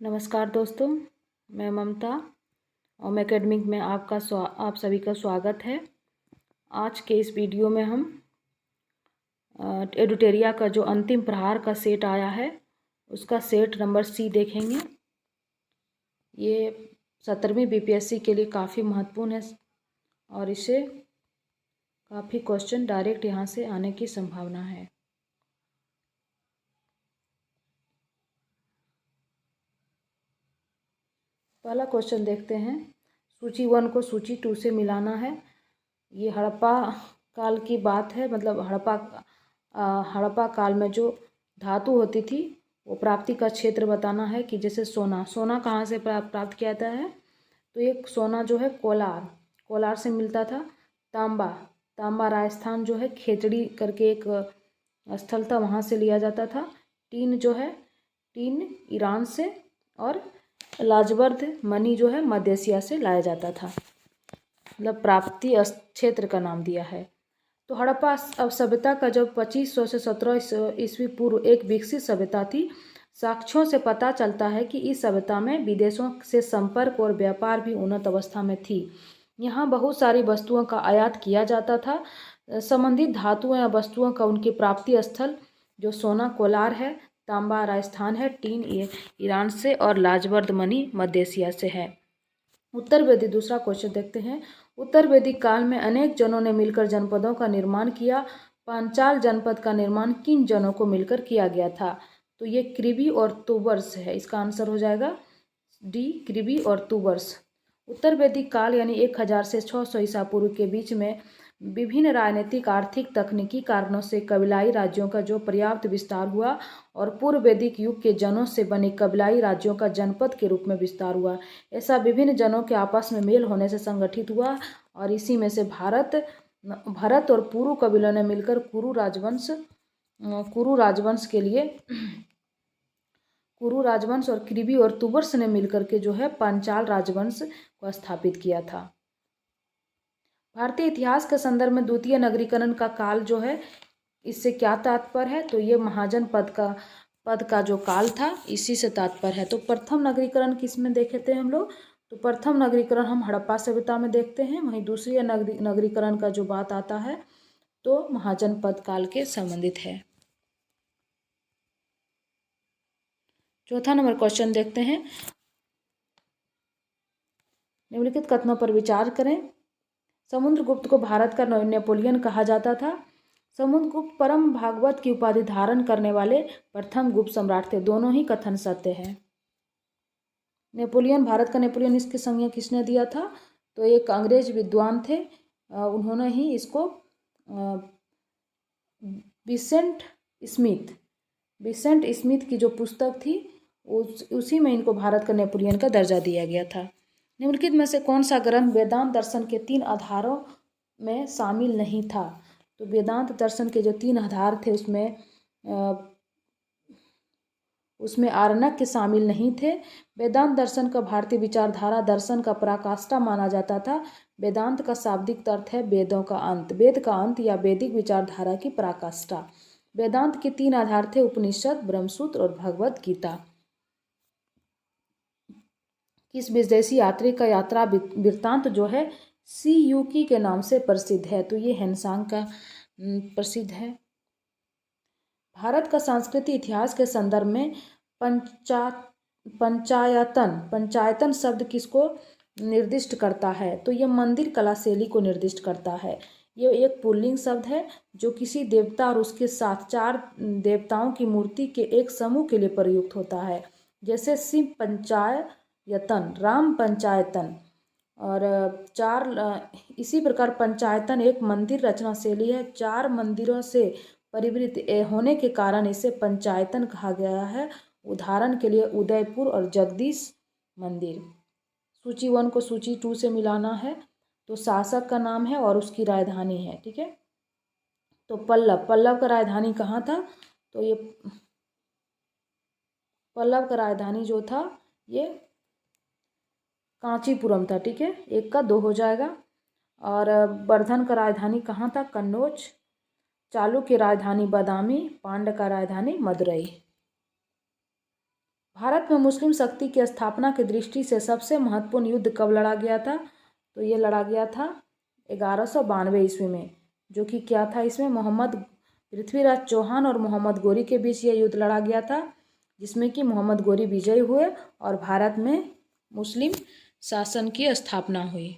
नमस्कार दोस्तों, मैं ममता और एकेडमिक में आप सभी का स्वागत है। आज के इस वीडियो में हम एडुटेरिया का जो अंतिम प्रहार का सेट आया है उसका सेट नंबर सी देखेंगे। ये 17वीं बीपीएससी के लिए काफ़ी महत्वपूर्ण है और इसे काफ़ी क्वेश्चन डायरेक्ट यहाँ से आने की संभावना है। पहला क्वेश्चन देखते हैं। सूची 1 को सूची 2 से मिलाना है। ये हड़प्पा काल की बात है, मतलब हड़प्पा काल में जो धातु होती थी वो प्राप्ति का क्षेत्र बताना है कि जैसे सोना कहाँ से प्राप्त किया जाता है, तो ये सोना जो है कोलार से मिलता था। तांबा राजस्थान जो है खेतड़ी करके एक स्थल था, वहाँ से लिया जाता था। टीन ईरान से, और लाजवर्द मणि जो है मध्य एशिया से लाया जाता था। मतलब प्राप्ति क्षेत्र का नाम दिया है। तो हड़प्पा अब सभ्यता का जब 2500 से 1700 ईस्वी पूर्व एक विकसित सभ्यता थी। साक्ष्यों से पता चलता है कि इस सभ्यता में विदेशों से संपर्क और व्यापार भी उन्नत अवस्था में थी। यहाँ बहुत सारी वस्तुओं का आयात किया जाता था। संबंधित धातुओं या वस्तुओं का उनके प्राप्ति स्थल जो सोना कोलार है, तांबा राजस्थान है, टीन ईरान से, और लाजवर्द मणि मध्य एशिया से है। उत्तर वैदिक, दूसरा क्वेश्चन देखते हैं। उत्तर वैदिक काल में अनेक जनों ने मिलकर जनपदों का निर्माण किया। पांचाल जनपद का निर्माण किन जनों को मिलकर किया गया था? तो ये कृभि और तुबर्स है। इसका आंसर हो जाएगा डी, कृभि और तुबर्स। उत्तर वैदिक काल यानी 1000 से 600 ईसा पूर्व के बीच में विभिन्न राजनीतिक, आर्थिक, तकनीकी कारणों से कबीलाई राज्यों का जो पर्याप्त विस्तार हुआ और पूर्व वैदिक युग के जनों से बने कबीलाई राज्यों का जनपद के रूप में विस्तार हुआ। ऐसा विभिन्न जनों के आपस में मेल होने से संगठित हुआ और इसी में से भरत और पुरु कबीलों ने मिलकर कुरु राजवंश और कृभि और तुबर्स ने मिलकर के जो है पांचाल राजवंश को स्थापित किया था। भारतीय इतिहास के संदर्भ में द्वितीय नगरीकरण का काल जो है, इससे क्या तात्पर्य है? तो ये महाजन पद का जो काल था, इसी से तात्पर्य है। तो प्रथम नगरीकरण किस में देखे थे हम लोग? तो प्रथम नगरीकरण हम हड़प्पा सभ्यता में देखते हैं। वहीं दूसरी नगरीकरण का जो बात आता है तो महाजन पद काल के संबंधित है। चौथा नंबर क्वेश्चन देखते हैं। निम्नलिखित कथनों पर विचार करें। समुद्रगुप्त को भारत का नेपोलियन कहा जाता था। समुद्रगुप्त परम भागवत की उपाधि धारण करने वाले प्रथम गुप्त सम्राट थे। दोनों ही कथन सत्य है। नेपोलियन, भारत का नेपोलियन, इसकी संज्ञा किसने दिया था? तो एक अंग्रेज विद्वान थे, उन्होंने ही इसको विसेंट स्मिथ की जो पुस्तक थी उसी में इनको भारत का नेपोलियन का दर्जा दिया गया था। निम्नलिखित में से कौन सा ग्रंथ वेदांत दर्शन के 3 आधारों में शामिल नहीं था? तो वेदांत दर्शन के जो 3 आधार थे उसमें आरण्यक के शामिल नहीं थे। वेदांत दर्शन का भारतीय विचारधारा दर्शन का पराकाष्ठा माना जाता था। वेदांत का शाब्दिक अर्थ है वेदों का अंत, वेद का अंत या वैदिक विचारधारा की पराकाष्ठा। वेदांत के 3 आधार थे उपनिषद, ब्रह्मसूत्र और भगवद गीता। किस विदेशी यात्री का यात्रा वृत्तांत जो है सीयूकी के नाम से प्रसिद्ध है? तो ये हेनसांग का प्रसिद्ध है। भारत का सांस्कृतिक इतिहास के संदर्भ में पंचायतन शब्द किसको निर्दिष्ट करता है? तो ये मंदिर कला शैली को निर्दिष्ट करता है। ये एक पुल्लिंग शब्द है जो किसी देवता और उसके साथ 4 देवताओं की मूर्ति के एक समूह के लिए प्रयुक्त होता है। जैसे शिव पंचायतन, राम पंचायतन और 4, इसी प्रकार पंचायतन एक मंदिर रचना शैली है। 4 मंदिरों से परिवृत होने के कारण इसे पंचायतन कहा गया है। उदाहरण के लिए उदयपुर और जगदीश मंदिर। सूची 1 को सूची 2 से मिलाना है। तो शासक का नाम है और उसकी राजधानी है। ठीक है, तो पल्लव का राजधानी कहाँ था? तो ये पल्लव का राजधानी जो था ये कांचीपुरम था। ठीक है, 1 का 2 हो जाएगा। और वर्धन का राजधानी कहाँ था? कन्नौज। चालुक्य की राजधानी बादामी। पांड्य का राजधानी मदुरई। भारत में मुस्लिम शक्ति की स्थापना की दृष्टि से सबसे महत्वपूर्ण युद्ध कब लड़ा गया था? तो ये लड़ा गया था 1192 ईस्वी में, जो कि क्या था, इसमें मोहम्मद पृथ्वीराज चौहान और मोहम्मद गोरी के बीच यह युद्ध लड़ा गया था, जिसमें कि मोहम्मद गोरी विजयी हुए और भारत में मुस्लिम शासन की स्थापना हुई,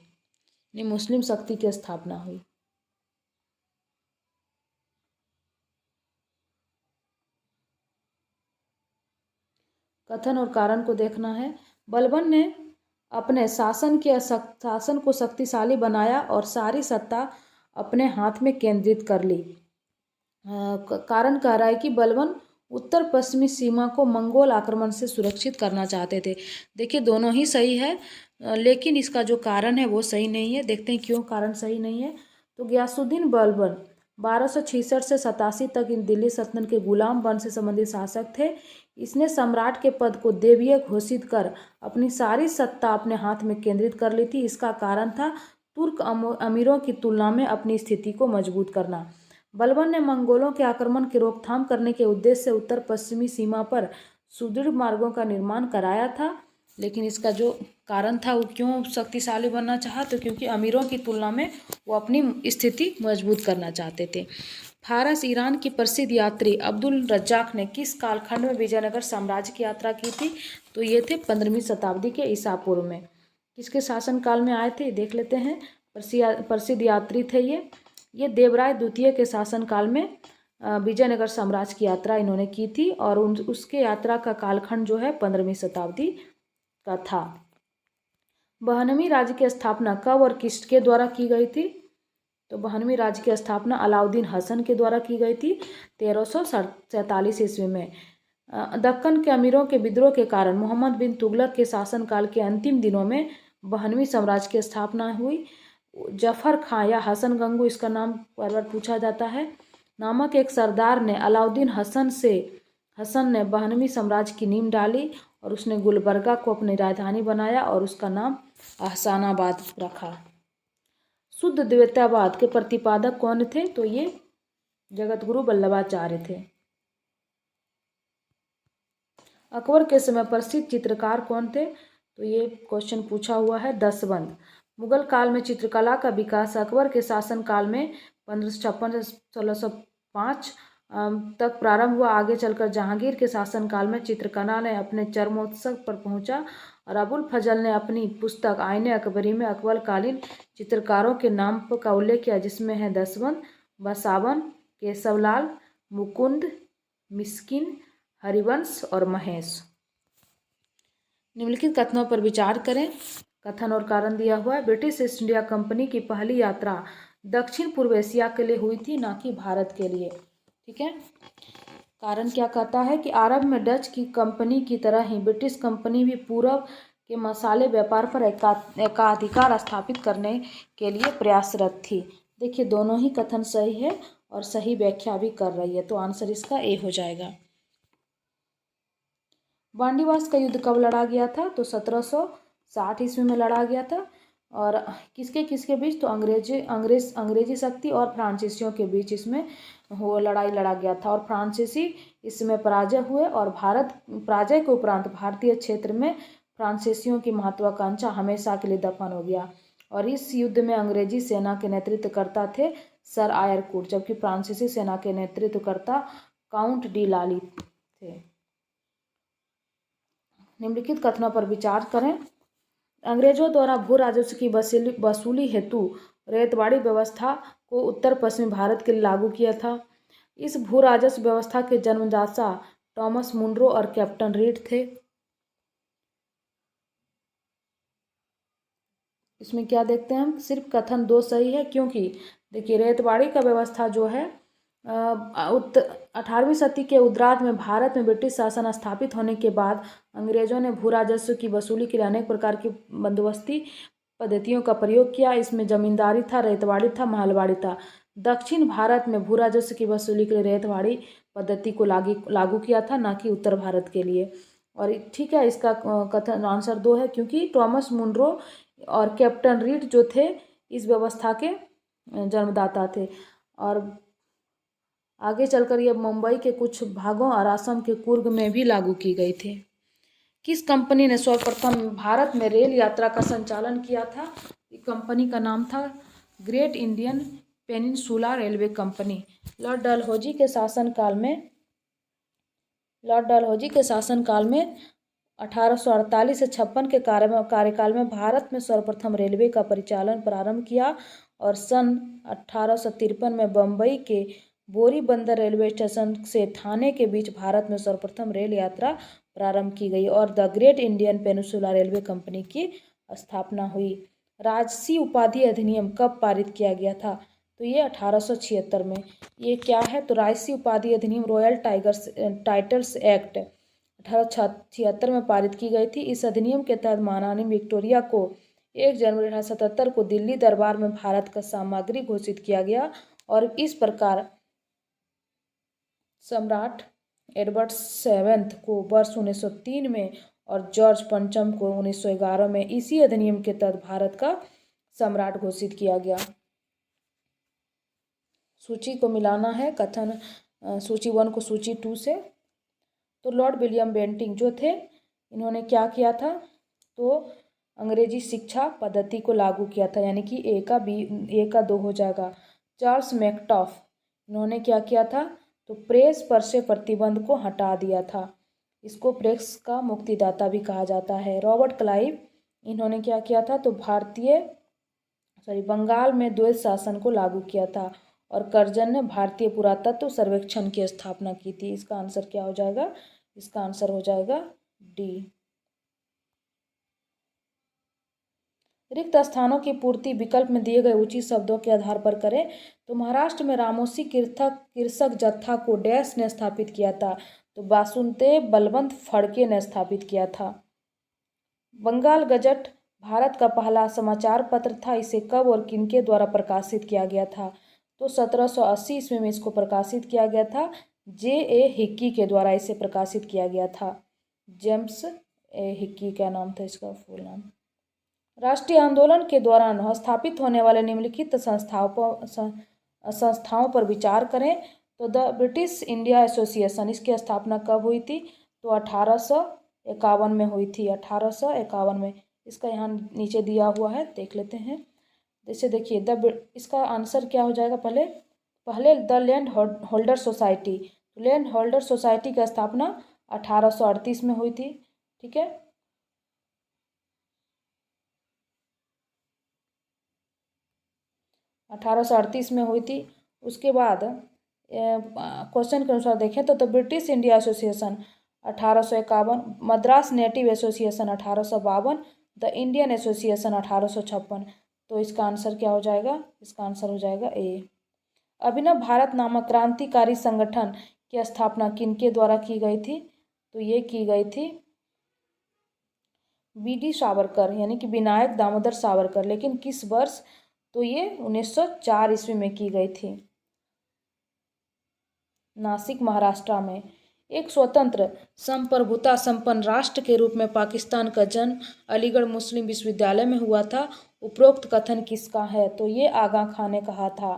मुस्लिम शक्ति की स्थापना हुई। कथन और कारण को देखना है। बलबन ने अपने शासन को शक्तिशाली बनाया और सारी सत्ता अपने हाथ में केंद्रित कर ली। कारण कह रहा है कि बलबन उत्तर पश्चिमी सीमा को मंगोल आक्रमण से सुरक्षित करना चाहते थे। देखिए दोनों ही सही है, लेकिन इसका जो कारण है वो सही नहीं है। देखते हैं क्यों कारण सही नहीं है। तो गयासुद्दीन बलबन 1266 से 87 तक इन दिल्ली सल्तनत के गुलाम वंश से संबंधित शासक थे। इसने सम्राट के पद को देवीय घोषित कर अपनी सारी सत्ता अपने हाथ में केंद्रित कर ली थी। इसका कारण था तुर्क अमीरों की तुलना में अपनी स्थिति को मजबूत करना। बलबन ने मंगोलों के आक्रमण की रोकथाम करने के उद्देश्य से उत्तर पश्चिमी सीमा पर सुदृढ़ मार्गों का निर्माण कराया था, लेकिन इसका जो कारण था वो क्यों शक्तिशाली बनना चाहा, तो क्योंकि अमीरों की तुलना में वो अपनी स्थिति मजबूत करना चाहते थे। फारस ईरान की प्रसिद्ध यात्री अब्दुल रज्जाक ने किस कालखंड में विजयनगर साम्राज्य की यात्रा की थी? तो ये थे 15वीं शताब्दी के ईसा पूर्व में। किसके शासनकाल में आए थे देख लेते हैं। प्रसिद्ध यात्री थे ये देवराय द्वितीय के शासनकाल में विजयनगर साम्राज्य की यात्रा इन्होंने की थी और उसके यात्रा का कालखंड जो है 15वीं शताब्दी का था। 92वीं राज्य की स्थापना कब और किसके द्वारा की गई थी? तो 92वीं राज्य की स्थापना अलाउद्दीन हसन के द्वारा की गई थी 1347 ईस्वी में। दक्कन के अमीरों के विद्रोह के कारण मोहम्मद बिन तुगलक के शासनकाल के अंतिम दिनों में 92वीं साम्राज्य की स्थापना हुई। जफर खां या हसन गंगू, इसका नाम बार बार पूछा जाता है, नामक एक सरदार ने अलाउद्दीन हसन ने 92वीं साम्राज्य की नींव डाली और उसने गुलबर्गा को अपनी राजधानी बनाया और उसका नाम अहसानाबाद रखा। शुद्ध द्वैतवाद के प्रतिपादक कौन थे? तो ये जगतगुरु वल्लभाचार्य थे। अकबर के समय प्रसिद्ध चित्रकार कौन थे? तो ये क्वेश्चन पूछा हुआ है दसबंध। मुगल काल में चित्रकला का विकास अकबर के शासनकाल में 1556 से 1605 तक प्रारंभ हुआ। आगे चलकर जहांगीर के शासनकाल में चित्रकला ने अपने चरमोत्कर्ष पर पहुंचा और अबुल फजल ने अपनी पुस्तक आईने अकबरी में अकबरकालीन चित्रकारों के नाम का उल्लेख किया, जिसमें है दसबंध, बसावन, केशवलाल, मुकुंद, मिस्किन, हरिवंश और महेश। निम्नलिखित कथनों पर विचार करें। कथन और कारण दिया हुआ है। ब्रिटिश ईस्ट इंडिया कंपनी की पहली यात्रा दक्षिण पूर्व एशिया के लिए हुई थी, ना कि भारत के लिए। ठीक है। कारण क्या कहता है कि आरंभ में डच की कंपनी की तरह ही ब्रिटिश कंपनी भी पूरब के मसाले व्यापार पर एकाधिकार स्थापित करने के लिए प्रयासरत थी। देखिए दोनों ही कथन सही है और सही व्याख्या भी कर रही है, तो आंसर इसका ए हो जाएगा। बांडीवास का युद्ध कब लड़ा गया था? तो 1760 ईस्वी में लड़ा गया था। और किसके किसके बीच? तो अंग्रेजी शक्ति और फ्रांसीसियों के बीच इसमें वो लड़ाई लड़ा गया था और फ्रांसीसी इसमें पराजय हुए और पराजय के उपरांत भारतीय क्षेत्र में फ्रांसीसियों की महत्वाकांक्षा हमेशा के लिए दफन हो गया। और इस युद्ध में अंग्रेजी सेना के नेतृत्वकर्ता थे सर आयरकुट, जबकि फ्रांसीसी सेना के नेतृत्वकर्ता काउंट डी लाली थे। निम्नलिखित कथनों पर विचार करें। अंग्रेजों द्वारा भू राजस्व की वसूली हेतु रैयतवाड़ी व्यवस्था को उत्तर पश्चिमी भारत के लिए लागू किया था। इस भू राजस्व व्यवस्था के जन्मदाता टॉमस मुनरो और कैप्टन रीड थे। इसमें क्या देखते हैं हम? सिर्फ कथन दो सही है, क्योंकि देखिए रैयतवाड़ी का व्यवस्था जो है 18वीं सदी के उत्तरार्ध में भारत में ब्रिटिश शासन स्थापित होने के बाद अंग्रेजों ने भू राजस्व की वसूली के लिए अनेक प्रकार की बंदोबस्ती पद्धतियों का प्रयोग किया। इसमें जमींदारी था, रैयतवाड़ी था, महलवाड़ी था। दक्षिण भारत में भू राजस्व की वसूली के लिए रैयतवाड़ी पद्धति को लागू किया था, ना कि उत्तर भारत के लिए। और ठीक है, इसका कथन आंसर दो है, क्योंकि टॉमस मुनरो और कैप्टन रीड जो थे इस व्यवस्था के जन्मदाता थे। और आगे चलकर यह मुंबई के कुछ भागों और असम के कुर्ग में भी लागू की गई थी। किस कंपनी ने सर्वप्रथम भारत में रेल यात्रा का संचालन किया था? कंपनी का नाम था great Indian peninsula railway company. Lord Dalhousie के शासनकाल में 1848 से 56 के कार्यकाल में भारत में सर्वप्रथम रेलवे का परिचालन प्रारंभ किया और सन 1853 में बम्बई के बोरीबंदर रेलवे स्टेशन से थाने के बीच भारत में सर्वप्रथम रेल यात्रा प्रारंभ की गई और the great Indian peninsula railway company की स्थापना हुई। राजसी उपाधि अधिनियम कब पारित किया गया था? तो ये 1876 में। ये क्या है? तो राजसी उपाधि अधिनियम रॉयल टाइटल्स एक्ट 1876 में पारित की गई थी। इस अधिनियम के तहत महारानी विक्टोरिया को 1 जनवरी 1877 को दिल्ली दरबार में भारत का सामग्री घोषित किया गया और इस प्रकार सम्राट एडवर्ड सेवेंथ को वर्ष 1903 में और जॉर्ज पंचम को 1911 में इसी अधिनियम के तहत भारत का सम्राट घोषित किया गया। सूची को मिलाना है, कथन सूची 1 को सूची 2 से। तो लॉर्ड विलियम बेंटिंक जो थे, इन्होंने क्या किया था? तो अंग्रेजी शिक्षा पद्धति को लागू किया था, यानी कि ए का 2 हो जाएगा। चार्ल्स मैकटॉफ, इन्होंने क्या किया था? तो प्रेस पर से प्रतिबंध को हटा दिया था। इसको प्रेस का मुक्तिदाता भी कहा जाता है। रॉबर्ट क्लाइव, इन्होंने क्या किया था? तो बंगाल में द्वैत शासन को लागू किया था और कर्जन ने भारतीय पुरातत्व सर्वेक्षण की स्थापना की थी। इसका आंसर क्या हो जाएगा? इसका आंसर हो जाएगा डी। रिक्त स्थानों की पूर्ति विकल्प में दिए गए उचित शब्दों के आधार पर करें। तो महाराष्ट्र में रामोसी कृषक जत्था को डैश ने स्थापित किया था? तो वासुदेव बलवंत फड़के ने स्थापित किया था। बंगाल गजट भारत का पहला समाचार पत्र था। इसे कब और किनके द्वारा प्रकाशित किया गया था? तो 1780 ईस्वी में इसको प्रकाशित किया गया था। J.A. हिक्की के द्वारा इसे प्रकाशित किया गया था। जेम्स ए हिक्की का नाम था, इसका फुल नाम। राष्ट्रीय आंदोलन के दौरान स्थापित होने वाले निम्नलिखित संस्थाओं पर विचार करें। तो द ब्रिटिश इंडिया एसोसिएशन, इसकी स्थापना कब हुई थी? तो 1851 में हुई थी, 1851 में। इसका यहाँ नीचे दिया हुआ है, देख लेते हैं। जैसे देखिए इसका आंसर क्या हो जाएगा? पहले the land holder society, land holder society की स्थापना 1838 में हुई थी। ठीक है, 1838 में हुई थी। उसके बाद क्वेश्चन के अनुसार देखें तो the British India association 1851, Madras native association 1852, the Indian association 1856। तो इसका आंसर क्या हो जाएगा? इसका आंसर हो जाएगा ए। अभिनव भारत नामक क्रांतिकारी संगठन की स्थापना किनके द्वारा की गई थी? तो ये की गई थी बी.डी. सावरकर, यानी कि विनायक दामोदर सावरकर। लेकिन किस वर्ष? तो ये 1904 ईस्वी में की गई थी, नासिक महाराष्ट्र में। एक स्वतंत्र संप्रभुता संपन्न राष्ट्र के रूप में पाकिस्तान का जन्म अलीगढ़ मुस्लिम विश्वविद्यालय में हुआ था। उपरोक्त कथन किसका है? तो ये आगा खान ने कहा था।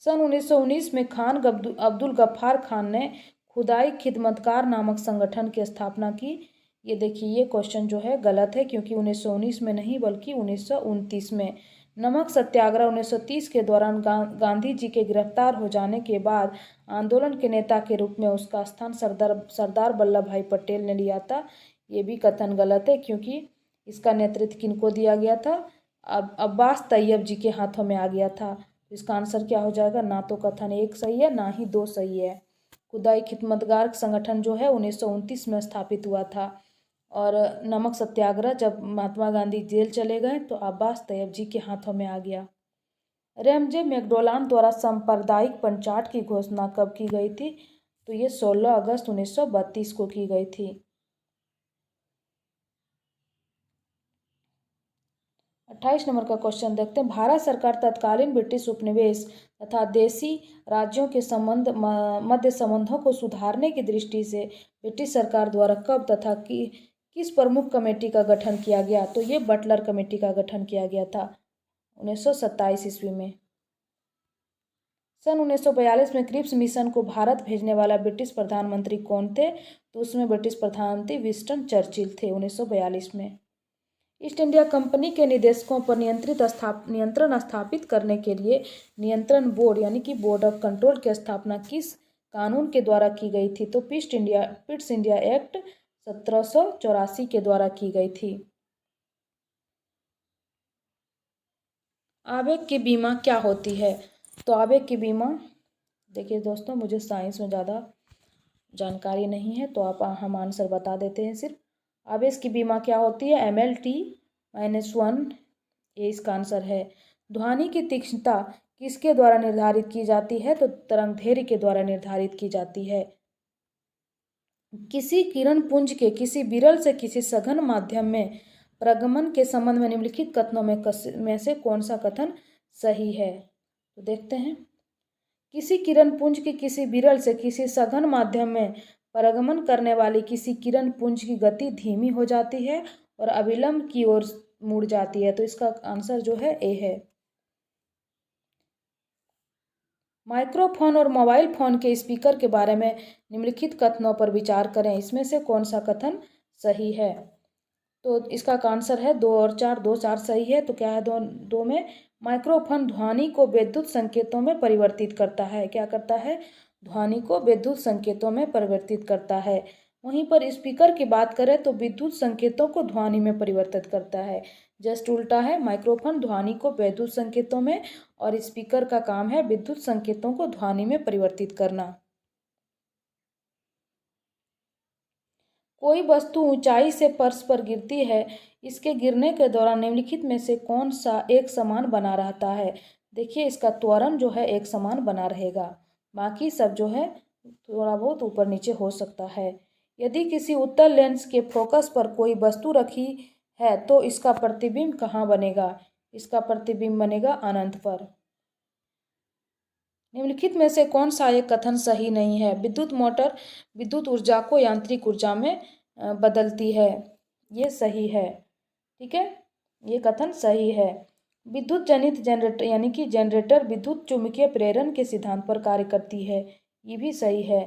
सन 1919 में खान अब्दुल गफ्फार खान ने खुदाई खिदमतकार नामक संगठन की स्थापना की। ये देखिए, ये क्वेश्चन जो है गलत है, क्योंकि 1919 में नहीं बल्कि 1929 में। नमक सत्याग्रह 1930 के दौरान गांधी जी के गिरफ्तार हो जाने के बाद आंदोलन के नेता के रूप में उसका स्थान सरदार वल्लभ भाई पटेल ने लिया था। ये भी कथन गलत है, क्योंकि इसका नेतृत्व किनको दिया गया था? अब्बास तैयब जी के हाथों में आ गया था। इसका आंसर क्या हो जाएगा? ना तो कथन 1 सही है, ना ही 2 सही है। खुदाई खिदमतगार संगठन जो है 1929 में स्थापित हुआ था। और नमक सत्याग्रह जब महात्मा गांधी जेल चले गए तो अब्बास तैयब जी के हाथों में आ गया। रेमजे मैकडोनाल्ड द्वारा सांप्रदायिक पंचायत की घोषणा कब की गई थी? तो ये 16 अगस्त 1932 को की गई थी। 28 नंबर का क्वेश्चन देखते हैं। भारत सरकार तत्कालीन ब्रिटिश उपनिवेश तथा देशी राज्यों के मध्य संबंधों को सुधारने की दृष्टि से ब्रिटिश सरकार द्वारा कब तथा किस प्रमुख कमेटी का गठन किया गया? तो ये बटलर कमेटी का गठन किया गया था 1927 ईस्वी में। सन 1942 में क्रिप्स मिशन को भारत भेजने वाला ब्रिटिश प्रधानमंत्री कौन थे? तो उसमें ब्रिटिश प्रधानमंत्री विंस्टन चर्चिल थे 1942 में। ईस्ट इंडिया कंपनी के निदेशकों पर नियंत्रण स्थापित करने के लिए नियंत्रण बोर्ड यानी कि बोर्ड ऑफ कंट्रोल की स्थापना किस कानून के द्वारा की गई थी? तो पिट्स इंडिया एक्ट 1784 के द्वारा की गई थी। आवेग की बीमा क्या होती है? तो आवेग की बीमा, देखिए दोस्तों, मुझे साइंस में ज़्यादा जानकारी नहीं है तो हम आंसर बता देते हैं सिर्फ। आवेग की बीमा क्या होती है? MLT-1 ये इसका आंसर है। ध्वनि की तीक्ष्णता किसके द्वारा निर्धारित की जाती है? तो तरंगदैर्घ्य के द्वारा निर्धारित की जाती है। किसी किरण पुंज के किसी विरल से किसी सघन माध्यम में प्रगमन के संबंध में निम्नलिखित कथनों में से कौन सा कथन सही है? तो देखते हैं। किसी किरण पुंज की किसी विरल से किसी सघन माध्यम में प्रगमन करने वाली किसी किरण पुंज की गति धीमी हो जाती है और अविलंब की ओर मुड़ जाती है। तो इसका आंसर जो है ए है। माइक्रोफोन और मोबाइल फोन के स्पीकर के बारे में निम्नलिखित कथनों पर विचार करें। इसमें से कौन सा कथन सही है? तो इसका आंसर है 2 और 4। 2, 4 सही है। तो क्या है? दो में माइक्रोफोन ध्वनि को विद्युत संकेतों में परिवर्तित करता है। क्या करता है? ध्वनि को विद्युत संकेतों में परिवर्तित करता है। वहीं पर स्पीकर की बात करें तो विद्युत संकेतों को ध्वनि में परिवर्तित करता है। जस्ट उल्टा है। माइक्रोफोन ध्वनि को विद्युत संकेतों में और स्पीकर का काम है विद्युत संकेतों को ध्वनि में परिवर्तित करना। कोई वस्तु ऊंचाई से फर्श पर गिरती है, इसके गिरने के दौरान निम्नलिखित में से कौन सा एक समान बना रहता है? देखिए, इसका त्वरण जो है एक समान बना रहेगा, बाकी सब जो है थोड़ा बहुत ऊपर नीचे हो सकता है। यदि किसी उत्तल लेंस के फोकस पर कोई वस्तु रखी है तो इसका प्रतिबिंब कहाँ बनेगा? इसका प्रतिबिंब बनेगा अनंत पर। निम्नलिखित में से कौन सा एक कथन सही नहीं है? विद्युत मोटर विद्युत ऊर्जा को यांत्रिक ऊर्जा में बदलती है। ये सही है। ठीक है, ये कथन सही है। विद्युत जनित जनरेटर यानी कि जनरेटर विद्युत चुम्बकीय प्रेरण के सिद्धांत पर कार्य करती है। ये भी सही है।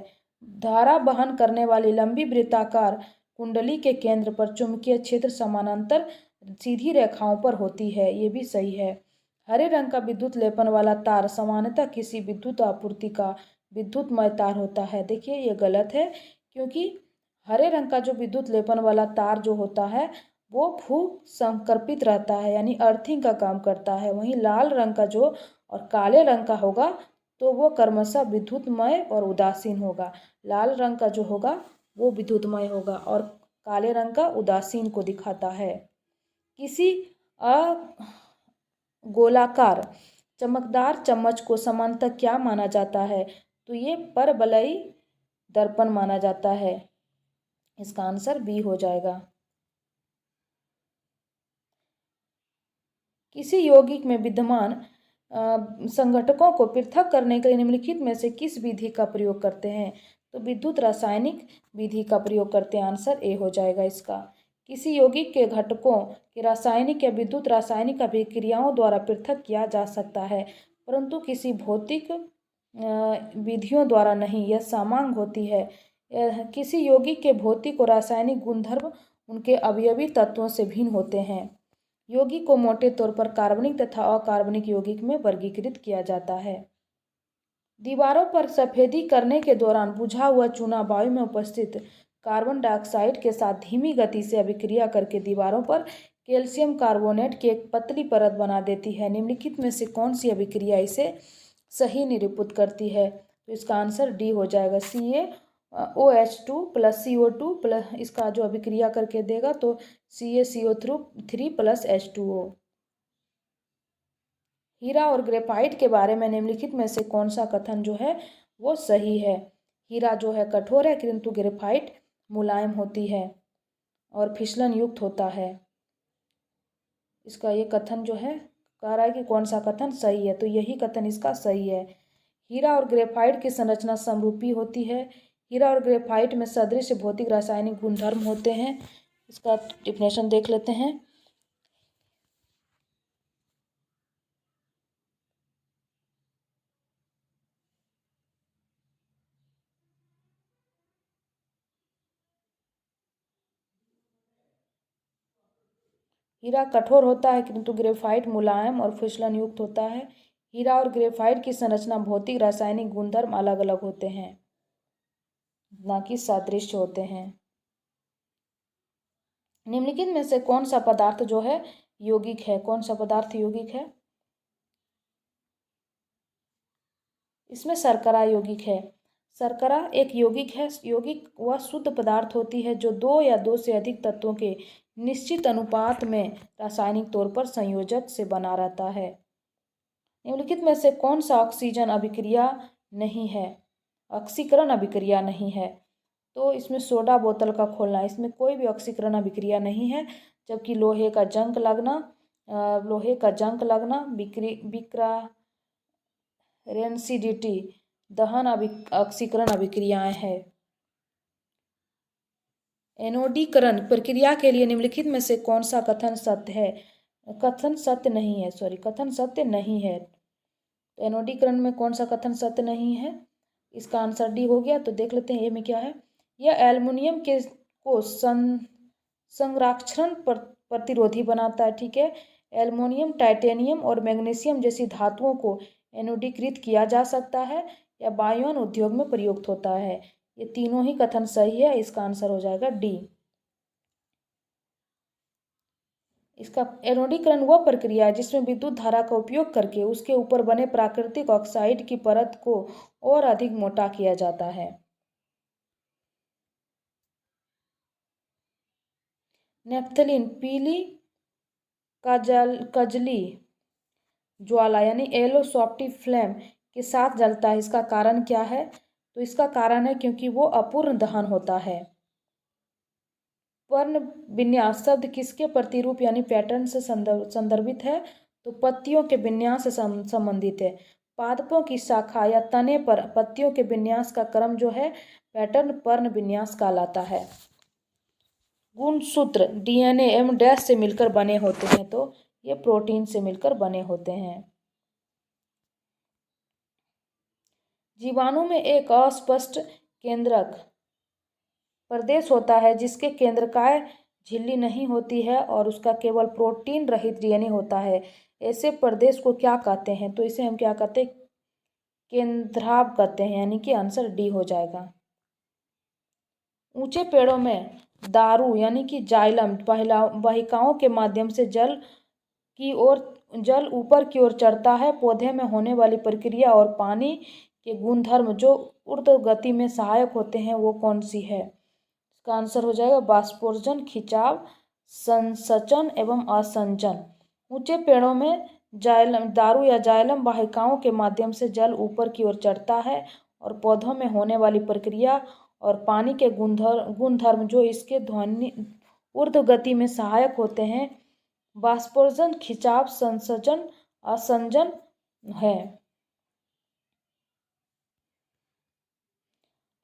धारा वहन करने वाली लंबी वृत्ताकार कुंडली के केंद्र पर चुंबकीय क्षेत्र समानांतर सीधी रेखाओं पर होती है। ये भी सही है। हरे रंग का विद्युत लेपन वाला तार सामान्यतः किसी विद्युत आपूर्ति का विद्युतमय तार होता है। देखिए, ये गलत है, क्योंकि हरे रंग का जो विद्युत लेपन वाला तार जो होता है वो भू संकर्पित रहता है, यानी अर्थिंग का काम करता है। वहीं लाल रंग का जो और काले रंग का होगा तो वो क्रमशः विद्युतमय और उदासीन होगा। लाल रंग का जो होगा वो विद्युतमय होगा और काले रंग का उदासीन को दिखाता है। किसी गोलाकार चमकदार चम्मच को सामान्यतः क्या माना जाता है? तो ये परवलयी दर्पण माना जाता है। इसका आंसर बी हो जाएगा। किसी यौगिक में विद्यमान संघटकों को पृथक करने के लिए निम्नलिखित में से किस विधि का प्रयोग करते हैं? तो विद्युत रासायनिक विधि का प्रयोग करते हैं। आंसर ए हो जाएगा इसका। किसी यौगिक के घटकों के रासायनिक या विद्युत रासायनिक अभिक्रियाओं द्वारा पृथक किया जा सकता है, परंतु किसी भौतिक विधियों द्वारा नहीं। यह सामान्य होती है। किसी यौगिक के भौतिक और रासायनिक गुणधर्म उनके अवयवी तत्वों से भिन्न होते हैं। यौगिक को मोटे तौर पर कार्बनिक तथा अकार्बनिक यौगिक में वर्गीकृत किया जाता है। दीवारों पर सफेदी करने के दौरान बुझा हुआ चूना वायु में उपस्थित कार्बन डाइऑक्साइड के साथ धीमी गति से अभिक्रिया करके दीवारों पर कैल्शियम कार्बोनेट की एक पतली परत बना देती है। निम्नलिखित में से कौन सी अभिक्रिया इसे सही निरूपित करती है? तो इसका आंसर डी हो जाएगा। CaOH2 प्लस CO2 प्लस इसका जो अभिक्रिया करके देगा तो CaCO3 प्लस H2O। हीरा और ग्रेफाइट के बारे में निम्नलिखित में से कौन सा कथन जो है वो सही है? हीरा जो है कठोर है, किंतु ग्रेफाइट मुलायम होती है और फिसलन युक्त होता है। इसका ये कथन जो है कह रहा है कि कौन सा कथन सही है, तो यही कथन इसका सही है। हीरा और ग्रेफाइट की संरचना समरूपी होती है। हीरा और ग्रेफाइट में सदृश भौतिक रासायनिक गुणधर्म होते हैं। इसका डिफिनेशन देख लेते हैं। हीरा कठोर होता है किंतु ग्रेफाइट मुलायम और फिसलन युक्त होता है। हीरा और ग्रेफाइट की संरचना, भौतिक रासायनिक गुणधर्म अलग अलग होते हैं, ना कि सादृश्य होते हैं। निम्नलिखित में से कौन सा पदार्थ जो है यौगिक है? कौन सा पदार्थ यौगिक है? इसमें शर्करा यौगिक है। शर्करा एक यौगिक है। यौगिक वह शुद्ध पदार्थ होती है जो दो या दो से अधिक तत्वों के निश्चित अनुपात में रासायनिक तौर पर संयोजक से बना रहता है। निम्नलिखित में से कौन सा ऑक्सीजन अभिक्रिया नहीं है? ऑक्सीकरण अभिक्रिया नहीं है। तो इसमें सोडा बोतल का खोलना, इसमें कोई भी ऑक्सीकरण अभिक्रिया नहीं है। जबकि लोहे का जंग लगना रेंसिडिटी दहन ऑक्सीकरण अभिक्रियाएं हैं। एनोडीकरण प्रक्रिया के लिए निम्नलिखित में से कौन सा कथन सत्य है? कथन सत्य नहीं है। तो एनोडीकरण में कौन सा कथन सत्य नहीं है? इसका आंसर डी हो गया। तो देख लेते हैं ए में क्या है। यह एल्युमिनियम को संराक्षण प्रतिरोधी बनाता है। ठीक है, एल्युमिनियम, टाइटेनियम और मैग्नीशियम जैसी धातुओं को एनोडीकृत किया जा सकता है या बायोन उद्योग में प्रयुक्त होता है। ये तीनों ही कथन सही है। इसका आंसर हो जाएगा डी। इसका एनोडीकरण वह प्रक्रिया है जिसमें विद्युत धारा का उपयोग करके उसके ऊपर बने प्राकृतिक ऑक्साइड की परत को और अधिक मोटा किया जाता है। नेफ्थलीन पीली कजली ज्वाला यानी येलो सॉफ्टी फ्लेम के साथ जलता है। इसका कारण क्या है? तो इसका कारण है क्योंकि वो अपूर्ण दहन होता है। पर्ण विन्यास शब्द किसके प्रतिरूप यानी पैटर्न से संदर्भित है? तो पत्तियों के विन्यास से संबंधित है। पादपों की शाखा या तने पर पत्तियों के विन्यास का क्रम जो है पैटर्न पर्ण विन्यास कहलाता है। गुणसूत्र डीएनए एवं डैश से मिलकर बने होते हैं। तो ये प्रोटीन से मिलकर बने होते हैं। जीवाणु में एक अस्पष्ट केंद्रक प्रदेश होता है जिसके केंद्रकाय झिल्ली नहीं होती है और उसका केवल प्रोटीन रहित डीएनए होता है। ऐसे प्रदेश को क्या कहते हैं? तो इसे हम क्या कहते हैं? केंद्राभ कहते हैं, यानी कि आंसर डी हो जाएगा। ऊंचे पेड़ों में दारू यानी कि जाइलम वाहिकाओं के माध्यम से जल ऊपर की ओर चढ़ता है। पौधे में होने वाली प्रक्रिया और पानी के गुणधर्म जो ऊर्ध्व गति में सहायक होते हैं वो कौन सी है? इसका आंसर हो जाएगा वाष्पोर्जन, खिंचाव, संसंचन एवं असंजन। ऊंचे पेड़ों में दारू या जाइलम वाहिकाओं के माध्यम से जल ऊपर की ओर चढ़ता है और पौधों में होने वाली प्रक्रिया और पानी के गुणधर्म जो इसके ध्वनि ऊर्ध्व गति में सहायक होते हैं वाष्पोर्जन, खिंचाव, संसंजन, असंजन है।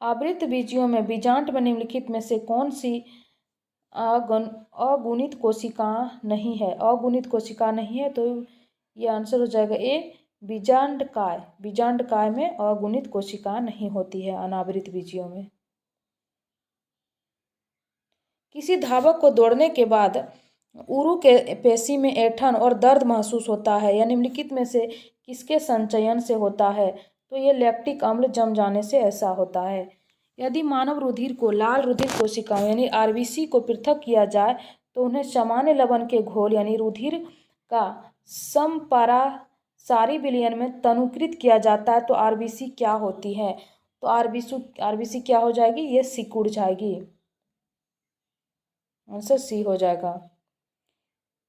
आवृत बीजियों में बीजांड में निम्नलिखित में से कौन सी अगुणित कोशिका नहीं है? अगुणित कोशिका नहीं है। तो ये आंसर हो जाएगा ए बीजांडकाय। बीजांडकाय में अगुणित कोशिका नहीं होती है अनावृत बीजियों में। किसी धावक को दौड़ने के बाद उरु के पेशी में ऐंठन और दर्द महसूस होता है, या निम्नलिखित में से किसके संचयन से होता है? तो ये लैक्टिक अम्ल जम जाने से ऐसा होता है। यदि मानव रुधिर को लाल रुधिर कोशिकाओं यानी आरबीसी को पृथक किया जाए तो उन्हें सामान्य लवण के घोल यानी रुधिर का समपरासारी विलयन में तनुकृत किया जाता है। तो आरबीसी क्या होती है? तो आरबीसी क्या हो जाएगी? ये सिकुड़ जाएगी। आंसर सी हो जाएगा।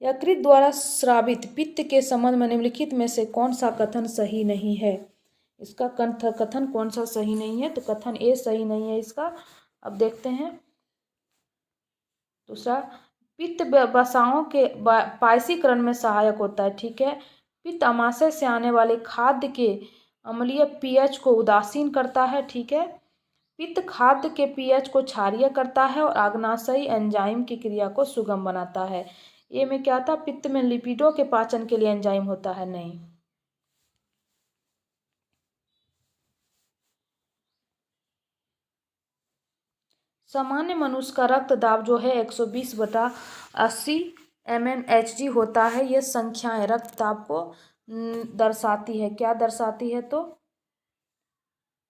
यकृत द्वारा स्रावित पित्त के संबंध में निम्नलिखित में से कौन सा कथन सही नहीं है? इसका कथन कौन सा सही नहीं है? तो कथन ए सही नहीं है इसका। अब देखते हैं दूसरा, पित्त वसाओं के पायसीकरण में सहायक होता है। ठीक है, पित्त अमाशय से आने वाले खाद्य के अम्लीय पीएच को उदासीन करता है। ठीक है, पित्त खाद्य के पीएच को क्षारीय करता है और आग्नाशयी एंजाइम की क्रिया को सुगम बनाता है। ए में क्या था? पित्त में लिपिडों के पाचन के लिए एंजाइम होता है, नहीं। सामान्य मनुष्य का रक्त दाब जो है 120/80 mmHg होता है, ये संख्याएं रक्तचाप को दर्शाती है। क्या दर्शाती है? तो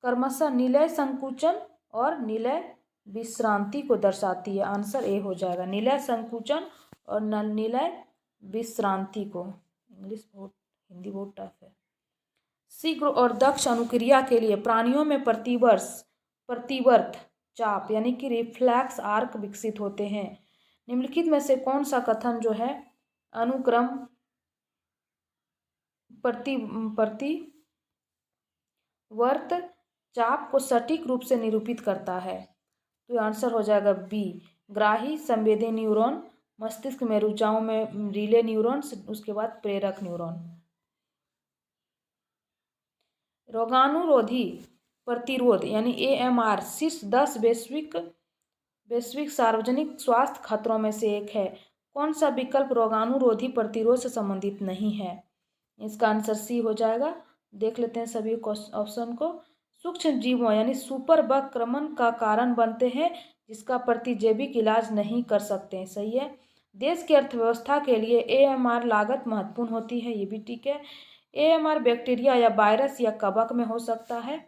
क्रमशः निलय संकुचन और निलय विश्रांति को दर्शाती है। आंसर ए हो जाएगा, निलय संकुचन और निलय विश्रांति को। हिंदी बहुत टफ है। शीघ्र और दक्ष अनुक्रिया के लिए प्राणियों में प्रतिवर्त चाप यानी कि रिफ्लैक्स आर्क विकसित होते हैं। निम्नलिखित में से कौन सा कथन जो है अनुक्रम प्रतिवर्त चाप को सटीक रूप से निरूपित करता है? तो आंसर हो जाएगा बी, ग्राही संवेदी न्यूरॉन, मस्तिष्क में ऊर्जाओं में रिले न्यूरॉन्स, उसके बाद प्रेरक न्यूरॉन। रोगाणुरोधी प्रतिरोध यानी AMR शीर्ष 10 वैश्विक सार्वजनिक स्वास्थ्य खतरों में से एक है। कौन सा विकल्प रोगाणुरोधी प्रतिरोध से संबंधित नहीं है? इसका आंसर सी हो जाएगा। देख लेते हैं सभी ऑप्शन को। सूक्ष्म जीवों यानी सुपर बग क्रमण का कारण बनते हैं, जिसका प्रतिजैविक इलाज नहीं कर सकते हैं। सही है। देश की अर्थव्यवस्था के लिए AMR लागत महत्वपूर्ण होती है, ये भी ठीक है। AMR बैक्टीरिया या वायरस या कवक में हो सकता है।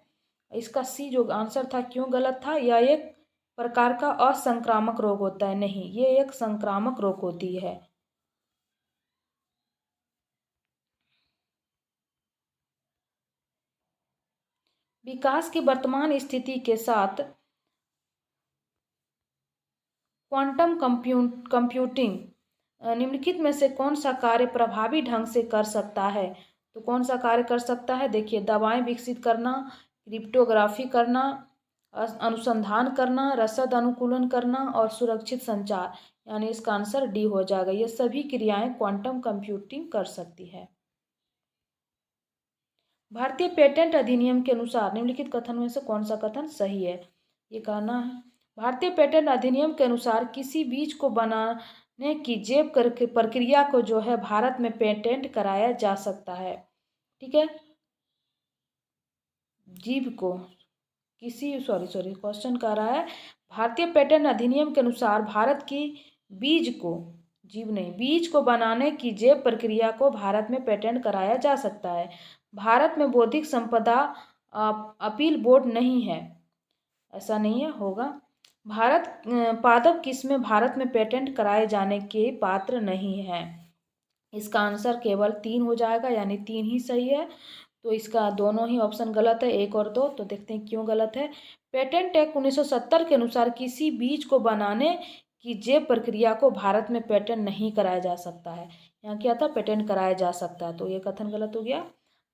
इसका सी जो आंसर था क्यों गलत था? यह एक प्रकार का असंक्रामक रोग होता है। नहीं, ये एक संक्रामक रोग होती है। विकास की वर्तमान स्थिति के साथ क्वांटम कंप्यूटिंग निम्नलिखित में से कौन सा कार्य प्रभावी ढंग से कर सकता है? तो कौन सा कार्य कर सकता है? देखिए, दवाएं विकसित करना, क्रिप्टोग्राफी करना, अनुसंधान करना, रसद अनुकूलन करना और सुरक्षित संचार, यानी इसका आंसर डी हो जाएगा। ये सभी क्रियाएं क्वांटम कंप्यूटिंग कर सकती है। भारतीय पेटेंट अधिनियम के अनुसार निम्नलिखित कथन में से कौन सा कथन सही है? ये कहना है, भारतीय पेटेंट अधिनियम के अनुसार किसी बीज को बनाने की जैव प्रक्रिया को जो है भारत में पेटेंट कराया जा सकता है। ठीक है, जीव को किसी क्वेश्चन कर रहा है, भारतीय पेटेंट अधिनियम के अनुसार भारत की बीज को, जीव नहीं, बीज को बनाने की जैव प्रक्रिया को भारत में पेटेंट कराया जा सकता है। भारत में बौद्धिक संपदा अपील बोर्ड नहीं है। ऐसा नहीं है, होगा। पादप किस्में भारत में पेटेंट कराए जाने के पात्र नहीं है। इसका आंसर केवल 3 हो जाएगा, यानी 3 ही सही है। तो इसका दोनों ही ऑप्शन गलत है, 1 और 2। तो देखते हैं क्यों गलत है। पेटेंट एक्ट 1970 के अनुसार किसी बीज को बनाने की जैव प्रक्रिया को भारत में पेटेंट नहीं कराया जा सकता है। यहाँ क्या था? पेटेंट कराया जा सकता है, तो ये कथन गलत हो गया।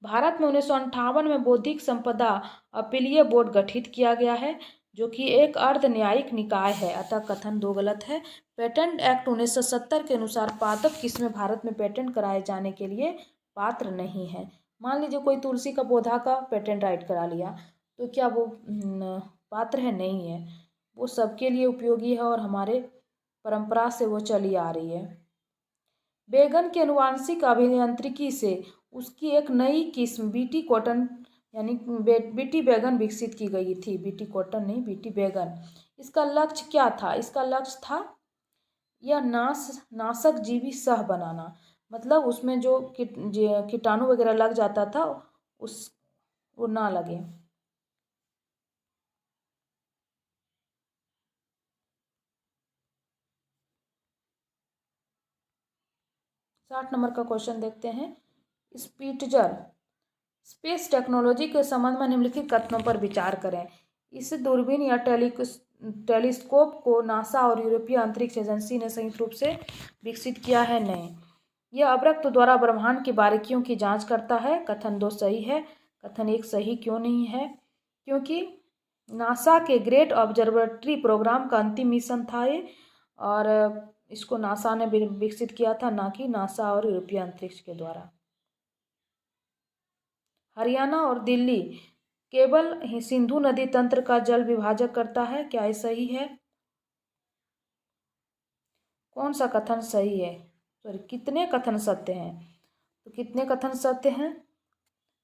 भारत में 1958 में बौद्धिक संपदा अपीलीय बोर्ड गठित किया गया है, जो कि एक अर्ध न्यायिक निकाय है, अतः कथन 2 गलत है। पेटेंट एक्ट 1970 के अनुसार पादप किस्में भारत में पेटेंट कराए जाने के लिए पात्र नहीं है। मान लीजिए कोई तुलसी का पौधा का पेटेंट राइट करा लिया, तो क्या वो पात्र है? नहीं है। वो सबके लिए उपयोगी है और हमारे परंपरा से वो चली आ रही है। बैगन की अनुवांशिक अभियांत्रिकी से उसकी एक नई किस्म बीटी कॉटन यानी बीटी बैगन विकसित की गई थी। बीटी कॉटन नहीं, बीटी बैगन। इसका लक्ष्य क्या था? इसका लक्ष्य था यह नाशक जीवी सह बनाना, मतलब उसमें जो कीटाणु वगैरह लग जाता था वो ना लगे। 60 नंबर का क्वेश्चन देखते हैं। स्पिट्जर स्पेस टेक्नोलॉजी के संबंध में निम्नलिखित कथनों पर विचार करें। इस दूरबीन या टेलीस्कोप को नासा और यूरोपीय अंतरिक्ष एजेंसी ने संयुक्त रूप से विकसित किया है। नहीं, यह अवरक्त द्वारा ब्रह्मांड की बारीकियों की जांच करता है। कथन 2 सही है। कथन 1 सही क्यों नहीं है? क्योंकि नासा के ग्रेट ऑब्जर्वेटरी प्रोग्राम का अंतिम मिशन था ये, और इसको नासा ने विकसित किया था, ना कि नासा और यूरोपीय अंतरिक्ष के द्वारा। हरियाणा और दिल्ली केवल सिंधु नदी तंत्र का जल विभाजक करता है। क्या ये सही है? कौन सा कथन सही है? कितने कथन सत्य हैं? तो कितने कथन सत्य हैं?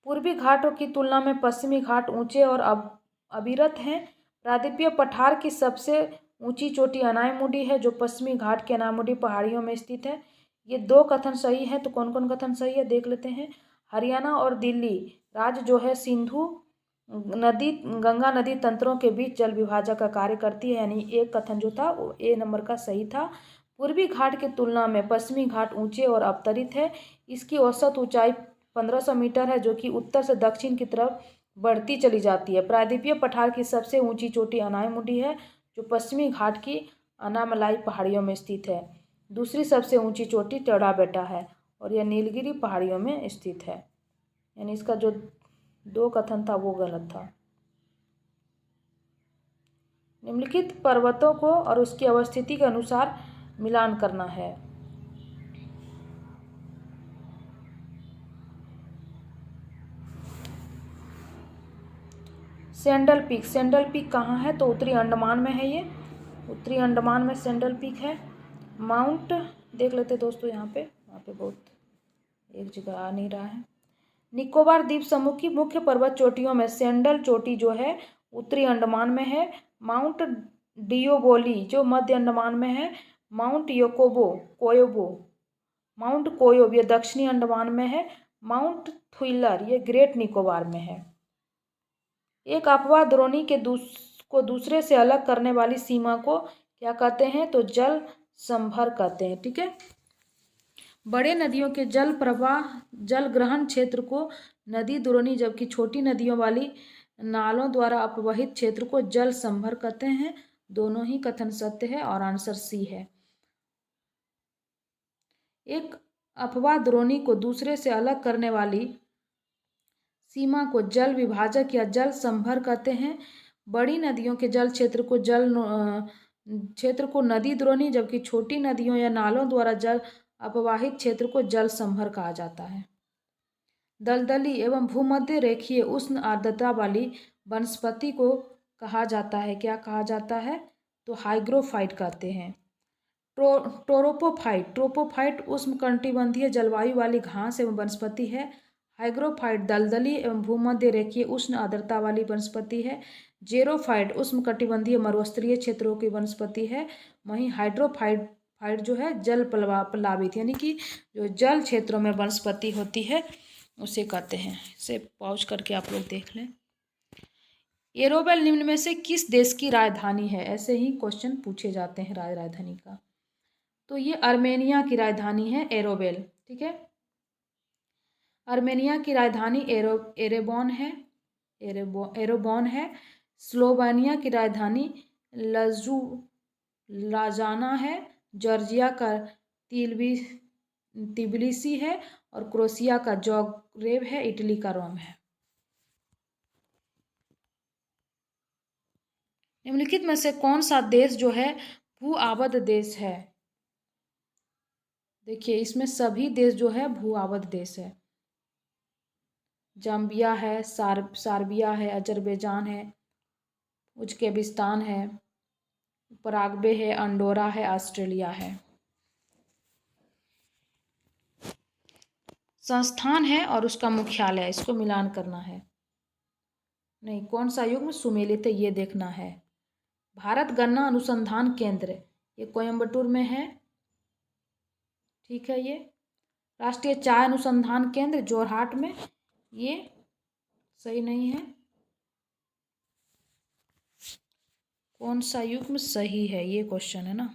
पूर्वी घाटों की तुलना में पश्चिमी घाट ऊंचे और अविरत हैं। प्रायद्वीपीय पठार की सबसे ऊंची चोटी अनायमुडी है, जो पश्चिमी घाट के अनायमुडी पहाड़ियों में स्थित है। ये 2 कथन सही है। तो कौन कौन कथन सही है देख लेते हैं। हरियाणा और दिल्ली राज्य जो है सिंधु नदी गंगा नदी तंत्रों के बीच जल विभाजक का कार्य करती है, यानी एक कथन जो था वो ए नंबर का सही था। पूर्वी घाट की तुलना में पश्चिमी घाट ऊंचे और अवतरित है। इसकी औसत ऊंचाई 1500 मीटर है, जो कि उत्तर से दक्षिण की तरफ बढ़ती चली जाती है। प्रायद्वीपीय पठार की सबसे ऊंची चोटी अनायमुडी है, जो पश्चिमी घाट की अनामलाई पहाड़ियों में स्थित है। दूसरी सबसे ऊंची चोटी टेढ़ा बेटा है और यह नीलगिरी पहाड़ियों में स्थित है। यानी इसका जो 2 कथन था वो गलत था। निम्नलिखित पर्वतों को और उसकी अवस्थिति के अनुसार मिलान करना है। सेंडल पीक कहाँ है? तो उत्तरी अंडमान में है। ये उत्तरी अंडमान में सेंडल पीक है। माउंट देख लेते दोस्तों, यहाँ पे बहुत एक जगह आ नहीं रहा है। निकोबार द्वीप समूह की मुख्य पर्वत चोटियों में सेंडल चोटी जो है उत्तरी अंडमान में है। माउंट डियोबोली जो मध्य अंडमान में है। माउंट माउंट कोयोब ये दक्षिणी अंडमान में है। माउंट थुइलर ये ग्रेट निकोबार में है। एक अपवाह द्रोणी को दूसरे से अलग करने वाली सीमा को क्या कहते हैं? तो जल संभर कहते हैं। ठीक है। बड़े नदियों के जल प्रवाह जल ग्रहण क्षेत्र को नदी द्रोणी, जबकि छोटी नदियों वाली नालों द्वारा अपवहित क्षेत्र को जल संभर कहते हैं। दोनों ही कथन सत्य है और आंसर सी है। एक अपवाह द्रोणी को दूसरे से अलग करने वाली सीमा को जल विभाजक या जल संभर कहते हैं। बड़ी नदियों के जल क्षेत्र को नदी द्रोणी, जबकि छोटी नदियों या नालों द्वारा जल अपवाहित क्षेत्र को जल संभर कहा जाता है। दलदली एवं भूमध्य रेखीय उष्ण आर्द्रता वाली वनस्पति को कहा जाता है, क्या कहा जाता है? तो हाइग्रोफाइट कहते हैं। ट्रोपोफाइट उष्णकटिबंधीय जलवायु वाली घास एवं वनस्पति है। हाइग्रोफाइट दलदली एवं भूमध्य रेखीय उष्ण आर्द्रता वाली वनस्पति है। जेरोफाइट उष्णकटिबंधीय मरुस्थलीय क्षेत्रों की वनस्पति है। वहीं हाइड्रोफाइट जो है जल प्लावित यानी कि जो जल क्षेत्रों में वनस्पति होती है उसे कहते हैं। इसे पॉज करके आप लोग देख लें। एरोवेल निम्न में से किस देश की राजधानी है? ऐसे ही क्वेश्चन पूछे जाते हैं राजधानी का। तो ये अर्मेनिया की राजधानी है एरोवेल। ठीक है। अर्मेनिया की राजधानी एरेबोन है। स्लोवेनिया की राजधानी लाजाना है। जॉर्जिया का तिबिलिसी है और क्रोएशिया का जाग्रेब है। इटली का रोम है। निम्नलिखित में से कौन सा देश जो है भू आबद्ध देश है? देखिए इसमें सभी देश जो है भू आबद्ध देश है। जाम्बिया है, सार्बिया है, अजरबैजान है, उज्बेकिस्तान है, पराग्वे है, अंडोरा है, ऑस्ट्रेलिया है। संस्थान है और उसका मुख्यालय, इसको मिलान करना है। नहीं, कौन सा युग्म सुमेलित है ये देखना है। भारत गन्ना अनुसंधान केंद्र ये कोयम्बटूर में है। ठीक है। ये राष्ट्रीय चाय अनुसंधान केंद्र जोरहाट में, ये सही नहीं है। कौन सा युग्म सही है ये क्वेश्चन है ना।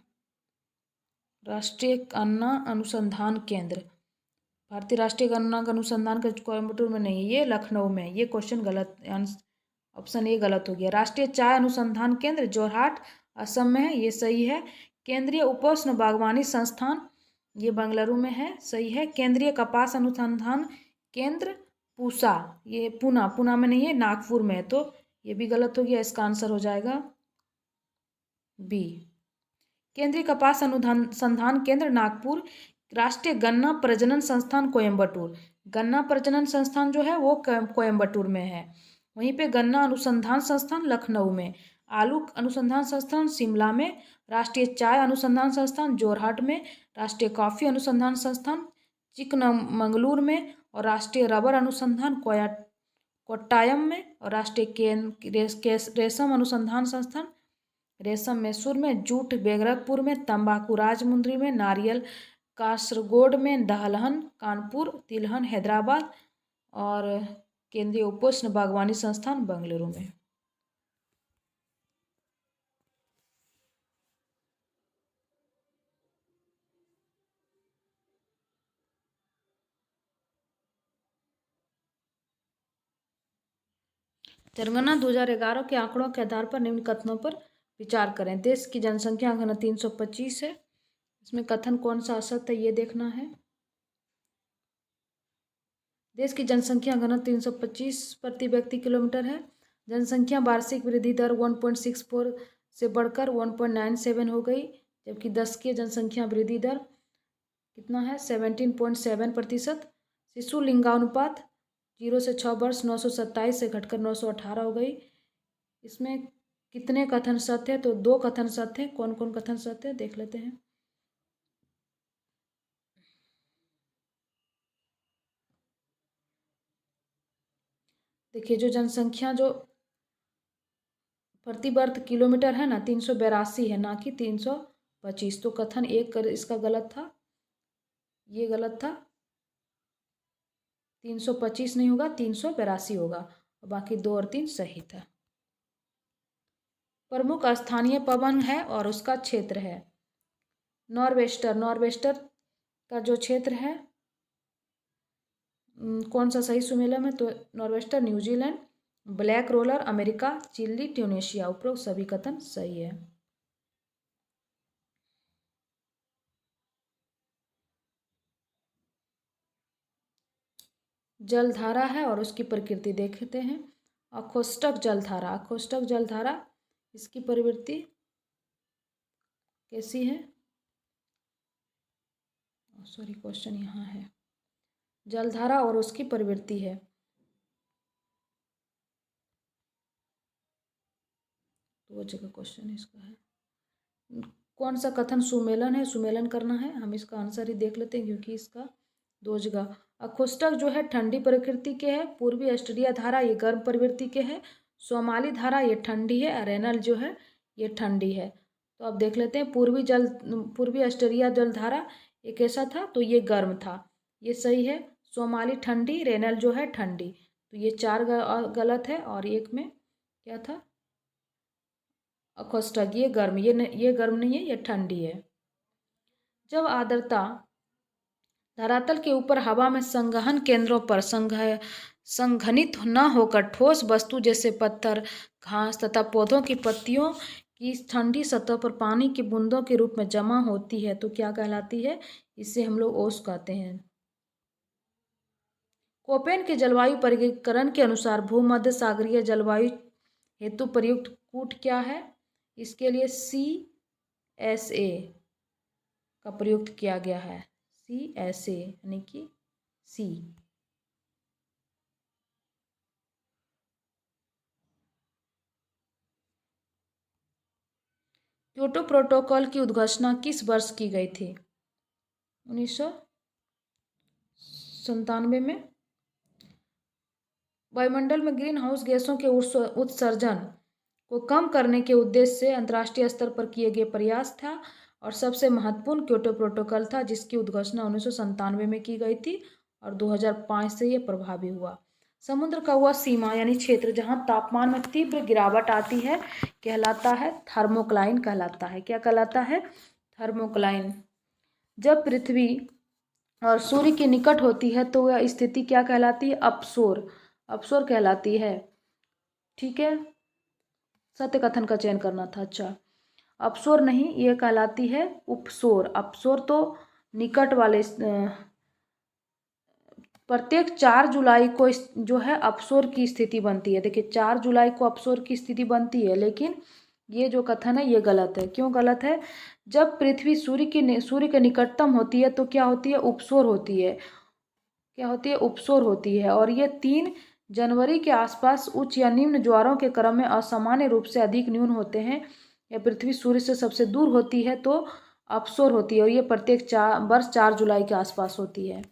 राष्ट्रीय गन्ना अनुसंधान केंद्र भारतीय राष्ट्रीय गन्ना अनुसंधान केंद्र कोयम्बटूर में नहीं है, ये लखनऊ में। ये क्वेश्चन गलत, ऑप्शन ए गलत हो गया। राष्ट्रीय चाय अनुसंधान केंद्र जोरहाट असम में है, ये सही है। केंद्रीय उपोष्ण बागवानी संस्थान ये बेंगलुरु में है, सही है। केंद्रीय कपास अनुसंधान केंद्र पूसा ये पूना में नहीं है, नागपुर में है, तो ये भी गलत हो गया। इसका आंसर हो जाएगा बी। केंद्रीय कपास अनुसंधान केंद्र नागपुर। राष्ट्रीय गन्ना प्रजनन संस्थान कोयम्बटूर। गन्ना प्रजनन संस्थान जो है वो कोयम्बटूर में है। वहीं पे गन्ना अनुसंधान संस्थान लखनऊ में। आलू अनुसंधान संस्थान शिमला में। राष्ट्रीय चाय अनुसंधान संस्थान जोरहाट में। राष्ट्रीय कॉफ़ी अनुसंधान संस्थान चिकमंगलूर में। और राष्ट्रीय रबर अनुसंधान कोट्टायम में। और राष्ट्रीय रेशम अनुसंधान संस्थान रेशम मैसूर में। जूट बेगरखपुर में। तंबाकू राजमुंद्री में। नारियल कासरगोड में दलहन, कानपुर, तिलहन हैदराबाद और केंद्रीय उपोष्ण बागवानी संस्थान बेंगलुरु में। जनगणना 2011 के आंकड़ों के आधार पर निम्न कथनों पर विचार करें। देश की जनसंख्या घनत्व 325 है। इसमें कथन कौन सा असत्य है ये देखना है। देश की जनसंख्या घनत्व 325 प्रति व्यक्ति किलोमीटर है। जनसंख्या वार्षिक वृद्धि दर 1.64 से बढ़कर 1.97 हो गई, जबकि दशकीय जनसंख्या वृद्धि दर कितना है 17.7%। शिशु लिंगानुपात 0 से 6 वर्ष 927 से घटकर 918 हो गई। इसमें कितने कथन सत्य है? तो 2 कथन सत्य है। कौन कौन कथन सत्य है देख लेते हैं। देखिए, जो जनसंख्या जो प्रति वर्ग किलोमीटर है ना 382 है, ना कि 325। तो कथन एक इसका गलत था, ये गलत था। 325 नहीं होगा, 382 होगा। बाकी 2 और 3 सही था। प्रमुख स्थानीय पवन है और उसका क्षेत्र है नॉर्वेस्टर। नॉर्वेस्टर का जो क्षेत्र है कौन सा सही सुमेलन है? तो norwester New Zealand, black roller America, Chile Tunisia. उपरोक्त सभी कथन सही है। जलधारा है और उसकी प्रकृति देखते हैं। अखोष्टक जलधारा, अखोष्टक जलधारा इसकी प्रवृत्ति कैसी है? सॉरी, क्वेश्चन यहाँ है। जलधारा और उसकी प्रवृत्ति है। दो जगह क्वेश्चन इसका है। कौन सा कथन सुमेलन है? सुमेलन करना है। हम इसका आंसर ही देख लेते हैं क्योंकि इसका 2 जगह। अखोष्टक जो है ठंडी प्रकृति के है। पूर्वी ऑस्ट्रेलिया धारा ये गर्म प्रवृत्ति के है। सोमाली धारा ये ठंडी है। रेनल जो है ये ठंडी है। तो अब देख लेते हैं। पूर्वी ऑस्ट्रेलिया जलधारा ये कैसा था? तो ये गर्म था, ये सही है। सोमाली ठंडी, रेनल जो है ठंडी। तो ये 4 गलत है और एक में क्या था? अखोष्टक ये गर्म, ये गर्म नहीं है, ये ठंडी है। जब आर्द्रता धरातल के ऊपर हवा में संघनन केंद्रों पर संघनित न होकर ठोस वस्तु जैसे पत्थर, घास तथा पौधों की पत्तियों की ठंडी सतह पर पानी की बूंदों के रूप में जमा होती है तो क्या कहलाती है? इसे हम लोग ओस कहते हैं। कोपेन के जलवायु वर्गीकरण के अनुसार भूमध्य सागरीय जलवायु हेतु प्रयुक्त कूट क्या है? इसके लिए CSA का प्रयुक्त किया गया है। CSA यानी कि सी। क्योटो प्रोटोकॉल की उद्घोषणा किस वर्ष की गई थी? 1997 में। वायुमंडल में ग्रीन हाउस गैसों के उत्सर्जन को कम करने के उद्देश्य से अंतर्राष्ट्रीय स्तर पर किए गए प्रयास था और सबसे महत्वपूर्ण क्योटो प्रोटोकॉल था जिसकी उद्घोषणा 1997 में की गई थी और 2005 से यह प्रभावी हुआ। समुद्र का वह सीमा यानी क्षेत्र जहां तापमान में तीव्र गिरावट आती है कहलाता है थर्मोक्लाइन कहलाता है। क्या कहलाता है? थर्मोक्लाइन। जब पृथ्वी और सूर्य के निकट होती है तो वह स्थिति क्या कहलाती है? अपसोर। अपसोर कहलाती है। ठीक है, सत्य कथन का चयन करना था। अच्छा, अपसोर नहीं, ये कहलाती है उपसोर। अपसोर तो निकट वाले प्रत्येक 4 जुलाई को जो है अपसोर की स्थिति बनती है। देखिए 4 जुलाई को अपसोर की स्थिति बनती है, लेकिन ये जो कथन है ये गलत है। क्यों गलत है? जब पृथ्वी सूर्य के निकटतम होती है तो क्या होती है? उपसोर होती है। क्या होती है? उपसोर होती है। और ये 3 जनवरी के आसपास उच्च या निम्न ज्वारों के क्रम में असामान्य रूप से अधिक न्यून होते हैं या पृथ्वी सूर्य से सबसे दूर होती है तो अपसोर होती है और ये प्रत्येक वर्ष 4 जुलाई के आसपास होती है।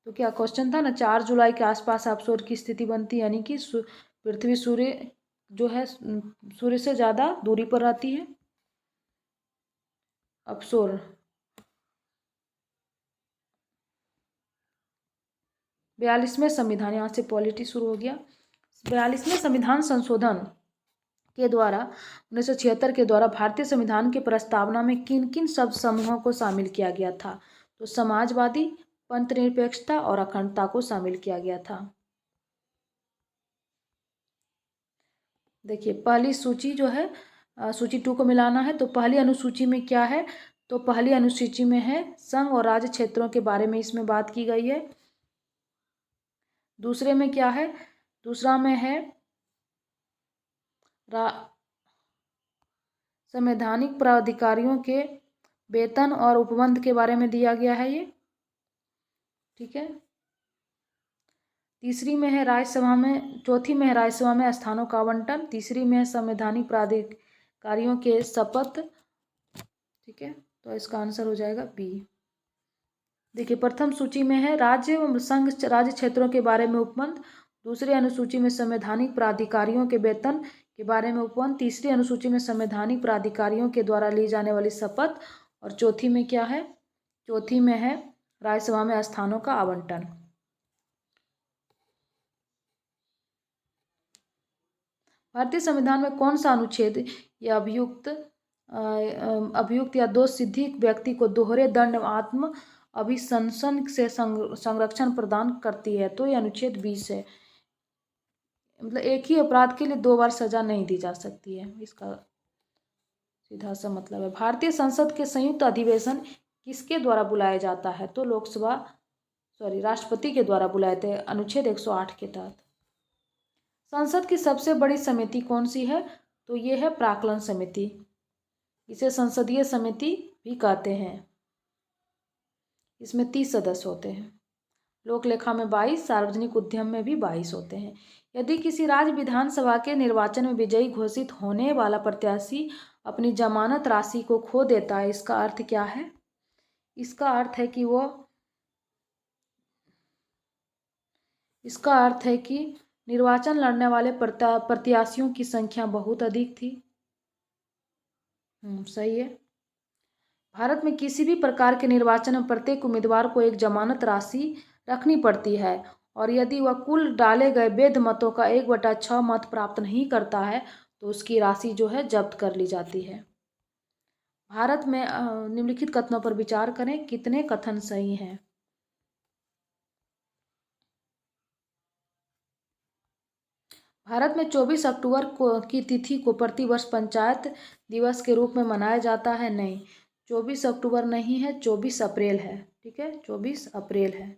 तो क्या क्वेश्चन था ना, 4 जुलाई के आसपास अपसोर की स्थिति बनती है यानी कि पृथ्वी सूर्य जो है सूर्य से ज़्यादा दूरी पर रहती है। अपसोर 42वें संविधान, यहाँ से पॉलिटी शुरू हो गया। 42वें संविधान संशोधन के द्वारा 1976 के द्वारा भारतीय संविधान की प्रस्तावना में किन किन शब्द समूहों को शामिल किया गया था? तो समाजवादी, पंथनिरपेक्षता और अखंडता को शामिल किया गया था। देखिए पहली सूची जो है सूची 2 को मिलाना है। तो पहली अनुसूची में क्या है? तो पहली अनुसूची में है संघ और राज्य क्षेत्रों के बारे में इसमें बात की गई है। दूसरे में क्या है? दूसरा में है संवैधानिक प्राधिकारियों के वेतन और उपबंध के बारे में दिया गया है ये, ठीक है। तीसरी में है राज्यसभा में, चौथी में है राज्यसभा में स्थानों का आवंटन, तीसरी में है संवैधानिक प्राधिकारियों के शपथ, ठीक है। तो इसका आंसर हो जाएगा बी। देखिए प्रथम सूची में है राज्य संघ राज्य क्षेत्रों के बारे में उपबंध, दूसरी अनुसूची में संवैधानिक प्राधिकारियों के वेतन के बारे में उपबंध, तीसरी अनुसूची में संवैधानिक प्राधिकारियों के द्वारा ली जाने वाली शपथ, और चौथी में क्या है? चौथी में है राज्यसभा में स्थानों का आवंटन। भारतीय संविधान में कौन सा अनुच्छेद या अभियुक्त या दोष सिद्धि व्यक्ति को दोहरे दंड आत्म अभिशंसन से संरक्षण प्रदान करती है? तो ये अनुच्छेद 20 है। मतलब एक ही अपराध के लिए 2 बार सजा नहीं दी जा सकती है, इसका सीधा सा मतलब है। भारतीय संसद के संयुक्त अधिवेशन किसके द्वारा बुलाया जाता है? तो राष्ट्रपति के द्वारा बुलाए थे, अनुच्छेद 108 के तहत। संसद की सबसे बड़ी समिति कौन सी है? तो ये है प्राक्कलन समिति, इसे संसदीय समिति भी कहते हैं। इसमें 30 सदस्य होते हैं। लोक लेखा में 22, सार्वजनिक उद्यम में भी 22 होते हैं। यदि किसी राज्य विधानसभा के निर्वाचन में विजयी घोषित होने वाला प्रत्याशी अपनी जमानत राशि को खो देता है, इसका अर्थ क्या है? इसका अर्थ है कि निर्वाचन लड़ने वाले प्रत्याशियों की संख्या बहुत अधिक थी। सही है। भारत में किसी भी प्रकार के निर्वाचन में प्रत्येक उम्मीदवार को एक जमानत राशि रखनी पड़ती है, और यदि वह कुल डाले गए वैध मतों का 1/6 मत प्राप्त नहीं करता है तो उसकी राशि जो है जब्त कर ली जाती है। भारत में निम्नलिखित कथनों पर विचार करें, कितने कथन सही हैं? भारत में 24 अक्टूबर की तिथि को प्रतिवर्ष पंचायत दिवस के रूप में मनाया जाता है? नहीं, 24 अक्टूबर नहीं है, 24 अप्रैल है, ठीक है, 24 अप्रैल है।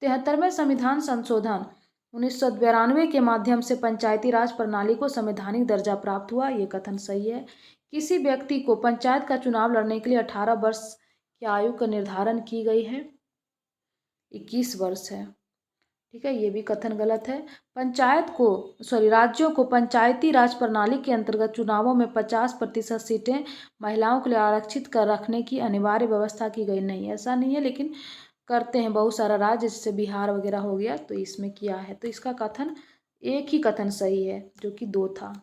73वें संविधान संशोधन 1992 के माध्यम से पंचायती राज प्रणाली को संवैधानिक दर्जा प्राप्त हुआ, ये कथन सही है। किसी व्यक्ति को पंचायत का चुनाव लड़ने के लिए 18 वर्ष की आयु का निर्धारण की गई है? 21 वर्ष है, ठीक है, ये भी कथन गलत है। राज्यों को पंचायती राज प्रणाली के अंतर्गत चुनावों में 50% सीटें महिलाओं के लिए आरक्षित कर रखने की अनिवार्य व्यवस्था की गई। नहीं, ऐसा नहीं है, लेकिन करते हैं बहुत सारा राज्य, जैसे बिहार वगैरह हो गया, तो इसमें किया है। तो इसका कथन एक ही कथन सही है, जो कि 2 था।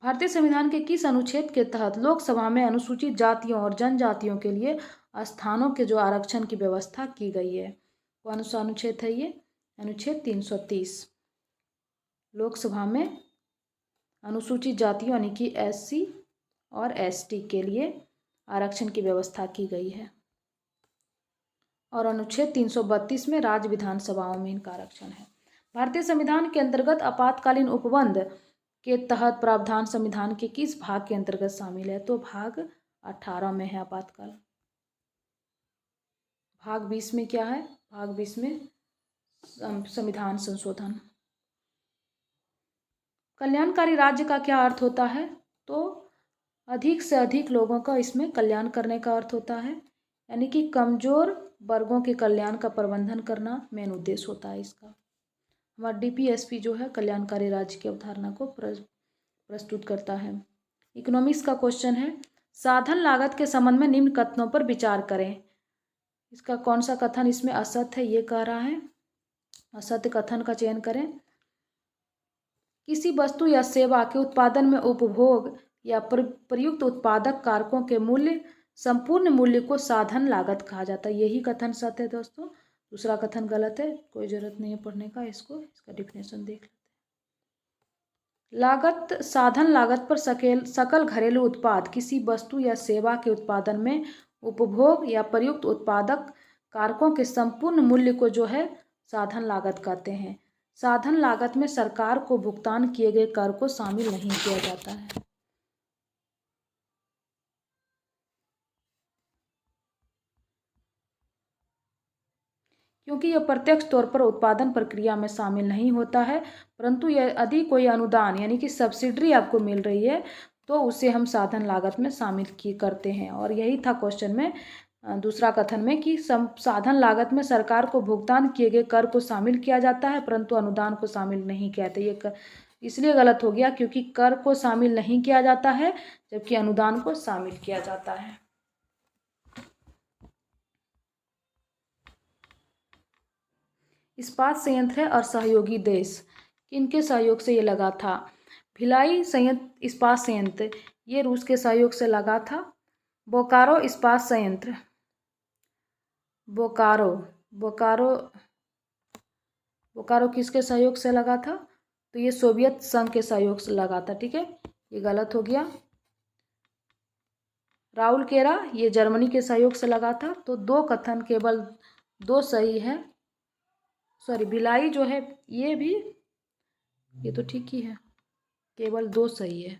भारतीय संविधान के किस अनुच्छेद के तहत लोकसभा में अनुसूचित जातियों और जनजातियों के लिए स्थानों के जो आरक्षण की व्यवस्था की गई है? कौन सा अनुच्छेद है ये? अनुच्छेद 330। लोकसभा में अनुसूचित जातियों यानी कि SC और ST के लिए आरक्षण की व्यवस्था की गई है। और अनुच्छेद 332 में राज्य विधानसभाओं में इनका आरक्षण है। भारतीय संविधान के अंतर्गत आपातकालीन उपबंध के तहत प्रावधान संविधान के किस भाग के अंतर्गत शामिल है? तो भाग 18 में है आपातकाल। भाग 20 में क्या है? भाग 20 में संविधान संशोधन। कल्याणकारी राज्य का क्या अर्थ होता है? तो अधिक से अधिक लोगों का इसमें कल्याण करने का अर्थ होता है, यानी कि कमजोर वर्गों के कल्याण का प्रबंधन करना मेन उद्देश्य होता है इसका। हमारा DPSP जो है कल्याणकारी राज्य की अवधारणा को प्रस्तुत करता है। इकोनॉमिक्स का क्वेश्चन है, साधन लागत के संबंध में निम्न कथनों पर विचार करें। इसका कौन सा कथन इसमें असत्य है, ये कह रहा है। असत्य कथन का चयन करें। किसी वस्तु या सेवा के उत्पादन में उपभोग या प्रयुक्त उत्पादक कारकों के मूल्य संपूर्ण मूल्य को साधन लागत कहा जाता है। यही कथन सत्य है दोस्तों। दूसरा कथन गलत है, कोई जरूरत नहीं है पढ़ने का, इसका डिफिनेशन देख लेते हैं। लागत साधन लागत पर सकल घरेलू उत्पाद किसी वस्तु या सेवा के उत्पादन में उपभोग या प्रयुक्त उत्पादक कारकों के संपूर्ण मूल्य को जो है साधन लागत कहते हैं। साधन लागत में सरकार को भुगतान किए गए कर को शामिल नहीं किया जाता है। क्योंकि यह प्रत्यक्ष तौर पर उत्पादन प्रक्रिया में शामिल नहीं होता है, परंतु यदि कोई अनुदान यानी कि सब्सिडी आपको मिल रही है तो उसे हम साधन लागत में शामिल करते हैं। और यही था क्वेश्चन में दूसरा कथन में कि साधन लागत में सरकार को भुगतान किए गए कर को शामिल किया जाता है परंतु अनुदान को शामिल नहीं किया जाता। ये इसलिए गलत हो गया क्योंकि कर को शामिल नहीं किया जाता है जबकि अनुदान को शामिल किया जाता है। इस्पात संयंत्र है और सहयोगी देश, किनके सहयोग से ये लगा था? भिलाई संयंत्र इस्पात संयंत्र ये रूस के सहयोग से लगा था। बोकारो इस्पात संयंत्र, बोकारो किसके सहयोग से लगा था? तो ये सोवियत संघ के सहयोग से लगा था। ठीक है, ये गलत हो गया। राउरकेला ये जर्मनी के सहयोग से लगा था। तो दो कथन केवल दो सही है। सॉरी, भिलाई जो है ये तो ठीक ही है, केवल दो सही है।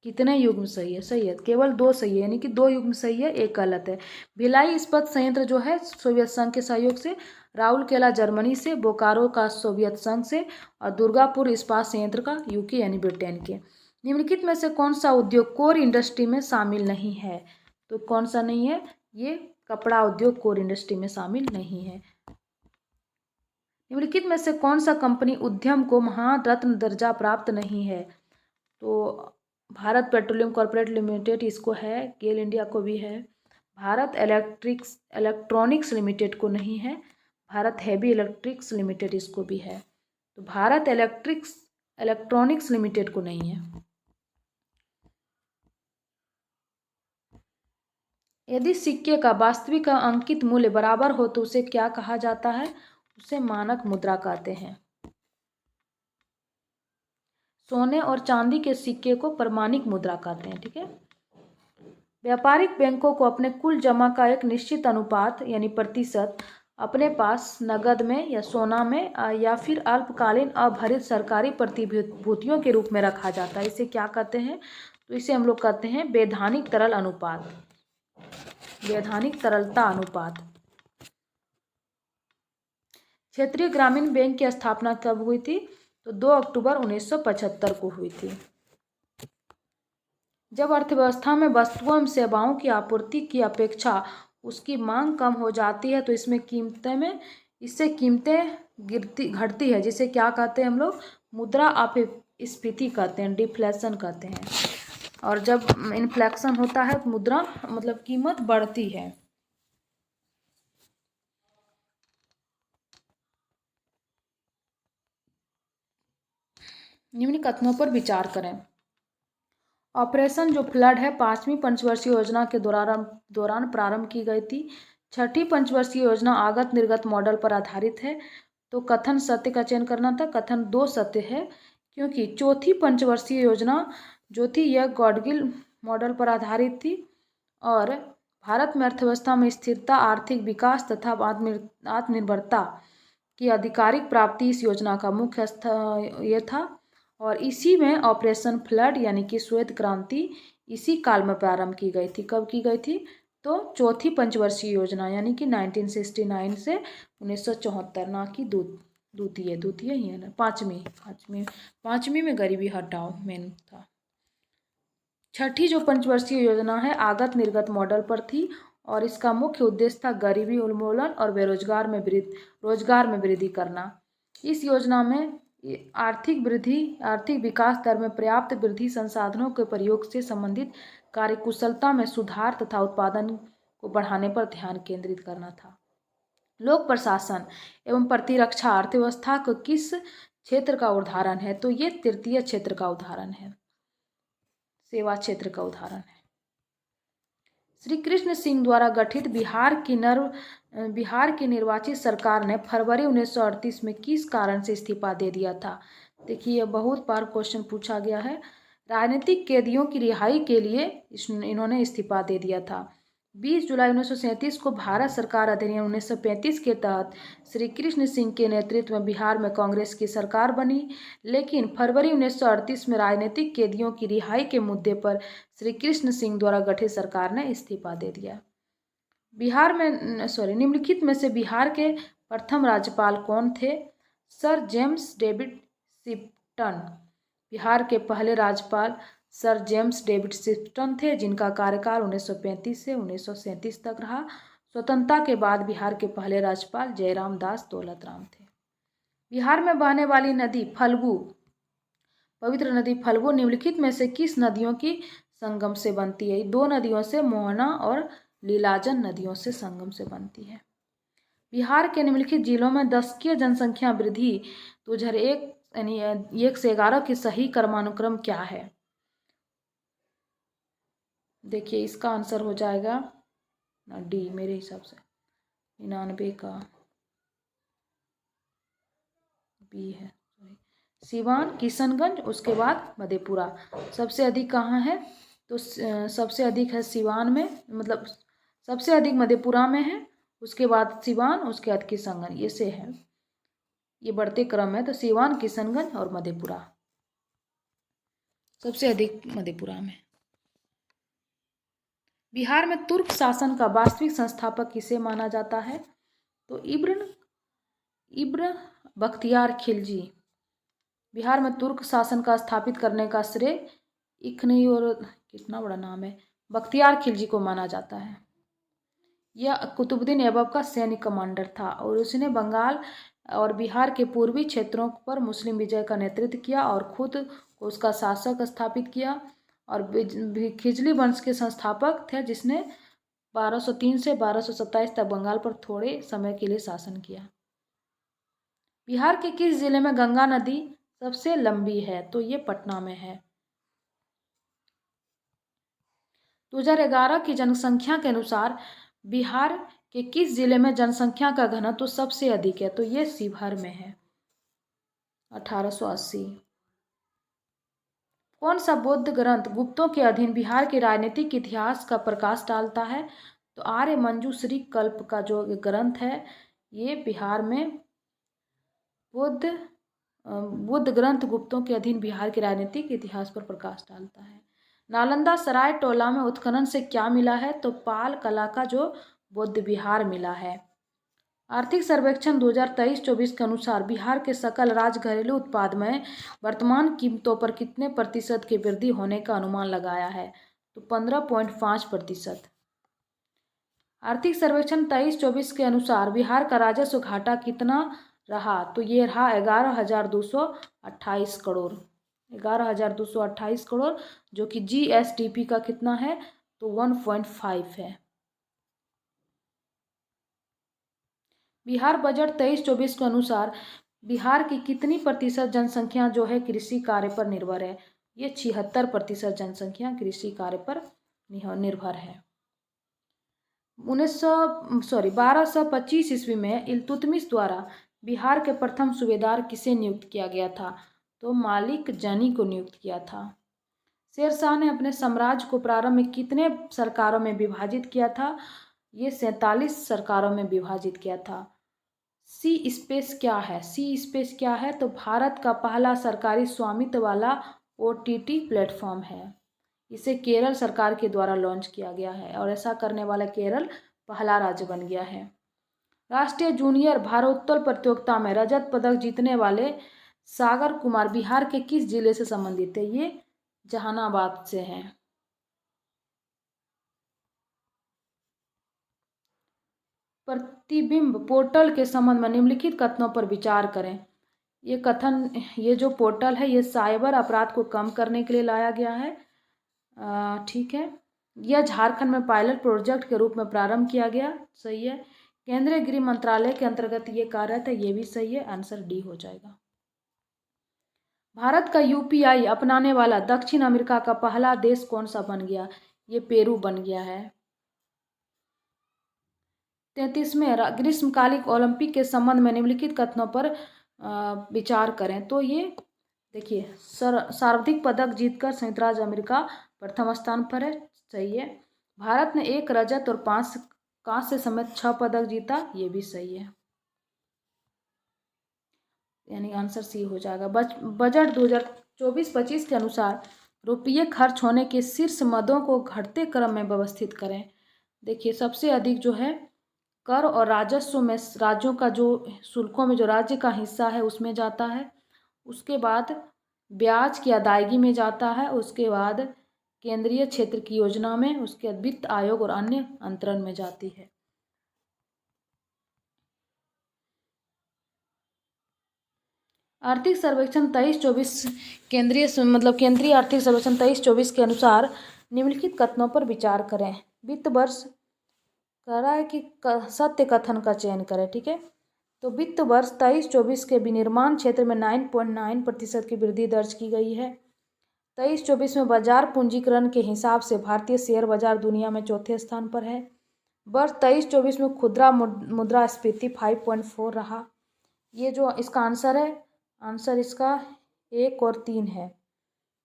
कितने युग्म सही है? सही है, केवल दो सही है, यानी कि दो युग्म सही है, एक गलत है। भिलाई इस्पात संयंत्र जो है सोवियत संघ के सहयोग से, राउरकेला जर्मनी से, बोकारो का सोवियत संघ से और दुर्गापुर इस्पात संयंत्र का यूके यानी ब्रिटेन के। निम्नलिखित में से कौन सा उद्योग कोर इंडस्ट्री में शामिल नहीं है? तो कौन सा नहीं है? ये कपड़ा उद्योग कोर इंडस्ट्री में शामिल नहीं है। निम्नलिखित में से कौन सा कंपनी उद्यम को महारत्न दर्जा प्राप्त नहीं है? तो भारत पेट्रोलियम कॉर्पोरेट लिमिटेड इसको है, गेल इंडिया को भी है। भारत इलेक्ट्रॉनिक्स लिमिटेड को नहीं है। भारत हैवी इलेक्ट्रिक्स लिमिटेड इसको भी है। तो भारत इलेक्ट्रॉनिक्स लिमिटेड को नहीं है। यदि सिक्के का वास्तविक अंकित मूल्य बराबर हो तो उसे क्या कहा जाता है? उसे मानक मुद्रा कहते हैं। सोने और चांदी के सिक्के को प्रमाणिक मुद्रा कहते हैं। ठीक है। व्यापारिक बैंकों को अपने कुल जमा का एक निश्चित अनुपात यानी प्रतिशत अपने पास नगद में या सोना में या फिर अल्पकालीन अभरित सरकारी प्रतिभूतियों के रूप में रखा जाता है। इसे क्या कहते हैं? तो इसे हम लोग कहते हैं वैधानिक तरल अनुपात, वैधानिक तरलता अनुपात। क्षेत्रीय ग्रामीण बैंक की स्थापना कब हुई थी? तो 2 अक्टूबर 1975 को हुई थी। जब अर्थव्यवस्था में वस्तुओं एवं सेवाओं की आपूर्ति की अपेक्षा उसकी मांग कम हो जाती है तो इससे कीमतें घटती है, जिसे क्या कहते हैं हम लोग? मुद्रा अपस्फीति कहते हैं, डिफ्लेशन कहते हैं। और जब इन्फ्लेक्शन होता है तो मुद्रा मतलब कीमत बढ़ती है। निम्न कथनों पर विचार करें। ऑपरेशन जो फ्लड है 5वीं पंचवर्षीय योजना के दौरान प्रारंभ की गई थी। 6ठी पंचवर्षीय योजना आगत निर्गत मॉडल पर आधारित है। तो कथन सत्य का चयन करना था। कथन 2 सत्य है क्योंकि चौथी पंचवर्षीय योजना जो थी यह गॉडगिल मॉडल पर आधारित थी और भारत में अर्थव्यवस्था में स्थिरता, आर्थिक विकास तथा आत्मनिर्भरता की आधिकारिक प्राप्ति इस योजना का मुख्य ये था। और इसी में ऑपरेशन फ्लड यानी कि श्वेत क्रांति इसी काल में प्रारंभ की गई थी। कब की गई थी? तो चौथी पंचवर्षीय योजना यानी कि 1969 से 1974, ना कि द्वितीय ही है ना, पाँचवीं में गरीबी हटाओ मेन था। छठी जो पंचवर्षीय योजना है आगत निर्गत मॉडल पर थी और इसका मुख्य उद्देश्य था गरीबी उन्मूलन और रोजगार में वृद्धि करना। इस योजना में आर्थिक विकास दर में पर्याप्त वृद्धि, संसाधनों के प्रयोग से संबंधित कार्यकुशलता में सुधार तथा उत्पादन को बढ़ाने पर ध्यान केंद्रित करना था। लोक प्रशासन एवं प्रतिरक्षा अर्थव्यवस्था को किस क्षेत्र का उदाहरण है? तो ये तृतीय क्षेत्र का उदाहरण है। सेवा क्षेत्र का उदाहरण है। श्री कृष्ण सिंह द्वारा गठित बिहार की निर्वाचित सरकार ने फरवरी 1938 में किस कारण से इस्तीफा दे दिया था? देखिए, यह बहुत बार क्वेश्चन पूछा गया है। राजनीतिक कैदियों की रिहाई के लिए इन्होंने इस्तीफा दे दिया था। 20 जुलाई 1937 को भारत सरकार अधिनियम 1935 के तहत श्री कृष्ण सिंह के नेतृत्व में बिहार में कांग्रेस की सरकार बनी, लेकिन फरवरी 1938 में राजनीतिक कैदियों की रिहाई के मुद्दे पर श्री कृष्ण सिंह द्वारा गठित सरकार ने इस्तीफा दे दिया। निम्नलिखित में से बिहार के प्रथम राज्यपाल कौन थे? सर जेम्स डेविड शिफ्टन बिहार के पहले राज्यपाल सर जेम्स डेविड शिफ्टन थे, जिनका कार्यकाल 1935 से 1937 तक रहा। स्वतंत्रता के बाद बिहार के पहले राज्यपाल जयराम दास दौलतराम थे। बिहार में बहने वाली नदी फल्गु, पवित्र नदी फल्गु निम्नलिखित में से किस नदियों की संगम से बनती है? 2 नदियों से, मोहना और लीलाजन नदियों से संगम से बनती है। बिहार के निम्नलिखित जिलों में दशकीय जनसंख्या वृद्धि 2001 यानी 1 से 11 की सही क्रमानुक्रम क्या है? देखिए, इसका आंसर हो जाएगा डी मेरे हिसाब से 99 का बी है। सीवान, किशनगंज, उसके बाद मधेपुरा। सबसे अधिक कहाँ है? तो सबसे अधिक है सीवान में, मतलब सबसे अधिक मधेपुरा में है, उसके बाद सीवान, उसके बाद किशनगंज, ये से है, ये बढ़ते क्रम है। तो सीवान, किशनगंज और मधेपुरा, सबसे अधिक मधेपुरा में। बिहार में तुर्क शासन का वास्तविक संस्थापक किसे माना जाता है? तो इब्न बख्तियार खिलजी। बिहार में तुर्क शासन का स्थापित करने का श्रेय इखनी और कितना बड़ा नाम है, बख्तियार खिलजी को माना जाता है। यह कुतुबुद्दीन ऐबक का सैन्य कमांडर था और उसने बंगाल और बिहार के पूर्वी क्षेत्रों पर मुस्लिम विजय का नेतृत्व किया और खुद को उसका शासक स्थापित किया। और खिजली वंश के संस्थापक थे, जिसने 1203 से 1227 तक बंगाल पर थोड़े समय के लिए शासन किया। बिहार के किस जिले में गंगा नदी सबसे लंबी है? तो ये पटना में है। 2011 की जनसंख्या के अनुसार बिहार के किस जिले में जनसंख्या का घनत्व तो सबसे अधिक है? तो ये शिवहर में है, 1880। कौन सा बौद्ध ग्रंथ गुप्तों के अधीन बिहार के राजनीतिक इतिहास का प्रकाश डालता है? तो आर्य मंजूश्री कल्प का जो ग्रंथ है, ये बिहार में बुद्ध ग्रंथ गुप्तों के अधीन बिहार के राजनीतिक इतिहास पर प्रकाश डालता है। नालंदा सराय टोला में उत्खनन से क्या मिला है? तो पाल कला का जो बौद्ध विहार मिला है। आर्थिक सर्वेक्षण 2023-24 के अनुसार बिहार के सकल राज्य घरेलू उत्पाद में वर्तमान कीमतों पर कितने प्रतिशत की वृद्धि होने का अनुमान लगाया है? तो 15.5%। आर्थिक सर्वेक्षण 23-24 के अनुसार बिहार का राजस्व घाटा कितना रहा? तो ये रहा 11,228 करोड़, 11,228 करोड़, जो कि GSDP का कितना है? तो 1.5 है। बिहार बजट 23-24 के अनुसार बिहार की कितनी प्रतिशत जनसंख्या जो है कृषि कार्य पर निर्भर है? ये 76% जनसंख्या कृषि कार्य पर निर्भर है। 1225 ईस्वी में इल्तुतमिश द्वारा बिहार के प्रथम सूबेदार किसे नियुक्त किया गया था? तो मालिक जानी को नियुक्त किया था। शेरशाह ने अपने साम्राज्य को प्रारंभ में कितने सरकारों में विभाजित किया था? ये 47 सरकारों में विभाजित किया था। सी स्पेस क्या है? सी स्पेस क्या है? तो भारत का पहला सरकारी स्वामित्व वाला OTT प्लेटफॉर्म है। इसे केरल सरकार के द्वारा लॉन्च किया गया है और ऐसा करने वाला केरल पहला राज्य बन गया है। राष्ट्रीय जूनियर भारोत्तोलन प्रतियोगिता में रजत पदक जीतने वाले सागर कुमार बिहार के किस जिले से संबंधित है? ये जहानाबाद से हैं। प्रतिबिंब पोर्टल के संबंध में निम्नलिखित कथनों पर विचार करें। ये जो पोर्टल है, ये साइबर अपराध को कम करने के लिए लाया गया है। ठीक है। यह झारखंड में पायलट प्रोजेक्ट के रूप में प्रारंभ किया गया, सही है। केंद्रीय गृह मंत्रालय के अंतर्गत ये कार्यरत है, ये भी सही है। आंसर डी हो जाएगा। भारत का यूपीआई अपनाने वाला दक्षिण अमेरिका का पहला देश कौन सा बन गया? ये पेरू बन गया है। 33वें ग्रीष्मकालिक ओलंपिक के संबंध में निम्नलिखित कथनों पर विचार करें। तो ये देखिए, सर्वाधिक पदक जीतकर संयुक्त राज्य अमेरिका प्रथम स्थान पर है, सही है। भारत ने 1 रजत और 5 कांस्य समेत 6 पदक जीता, ये भी सही है, यानी आंसर सी हो जाएगा। बजट 2024-25 के अनुसार रुपये खर्च होने के शीर्ष मदों को घटते क्रम में व्यवस्थित करें। देखिए, सबसे अधिक जो है कर और राजस्व में राज्यों का जो शुल्कों में जो राज्य का हिस्सा है उसमें जाता है, उसके बाद ब्याज की अदायगी में जाता है, उसके बाद केंद्रीय क्षेत्र की योजना में, उसके बाद वित्त आयोग और अन्य अंतरण में जाती है। आर्थिक सर्वेक्षण 23-24 केंद्रीय आर्थिक सर्वेक्षण 23-24 के अनुसार निम्नलिखित कथनों पर विचार करें। वित्त वर्ष कह रहा है कि सत्य कथन का चयन करें, ठीक है। तो वित्त वर्ष 23-24 के विनिर्माण क्षेत्र में 9.9% की वृद्धि दर्ज की गई है। 23-24 में बाजार पूंजीकरण के हिसाब से भारतीय शेयर बाजार दुनिया में चौथे स्थान पर है। वर्ष 23-24 में खुदरा मुद्रास्फीति 5.4 रहा। ये जो इसका आंसर है, आंसर इसका 1 और 3 है,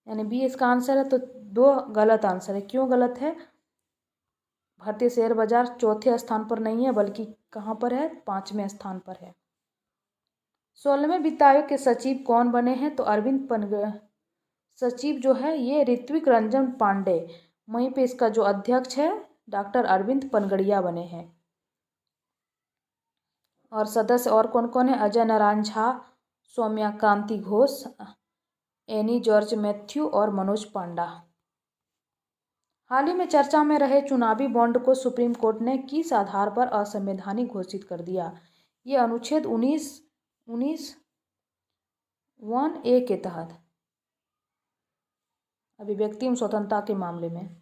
यानी बी इसका आंसर है। तो 2 गलत आंसर है। क्यों गलत है? भारतीय शेयर बाजार चौथे स्थान पर नहीं है, बल्कि कहाँ पर है? 5वें स्थान पर है। 16वें वित्त आयोग के सचिव कौन बने हैं? तो अरविंद पनगड़ सचिव जो है ये ऋत्विक रंजन पांडे, वहीं पे इसका जो अध्यक्ष है डॉक्टर अरविंद पनगड़िया बने हैं। और सदस्य और कौन कौन है? अजय नारायण झा, सौम्या कांति घोष, एनी जॉर्ज मैथ्यू और मनोज पांडा। हाल ही में चर्चा में रहे चुनावी बॉन्ड को सुप्रीम कोर्ट ने किस आधार पर असंवैधानिक घोषित कर दिया? ये अनुच्छेद 19(1)(a) के तहत अभिव्यक्ति एवं स्वतंत्रता के मामले में।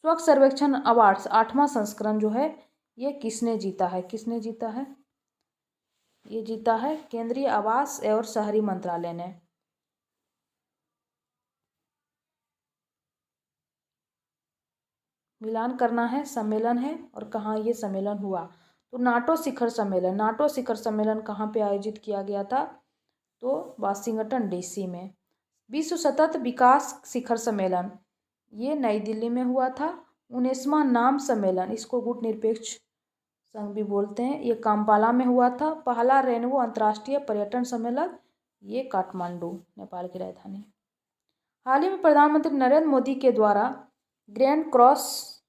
स्वच्छ सर्वेक्षण अवार्ड्स 8वां संस्करण जो है ये किसने जीता है? किसने जीता है? ये जीता है केंद्रीय आवास एवं शहरी मंत्रालय ने। मिलान करना है, सम्मेलन है और कहाँ ये सम्मेलन हुआ? तो नाटो शिखर सम्मेलन कहाँ पे आयोजित किया गया था? तो वाशिंगटन डीसी में। विश्व सतत विकास शिखर सम्मेलन ये नई दिल्ली में हुआ था। 19वां नाम सम्मेलन, इसको गुटनिरपेक्ष संघ भी बोलते हैं, ये काम्पाला में हुआ था। पहला रेनबो अंतर्राष्ट्रीय पर्यटन सम्मेलन ये काठमांडू, नेपाल की राजधानी। हाल ही में प्रधानमंत्री नरेंद्र मोदी के द्वारा grand cross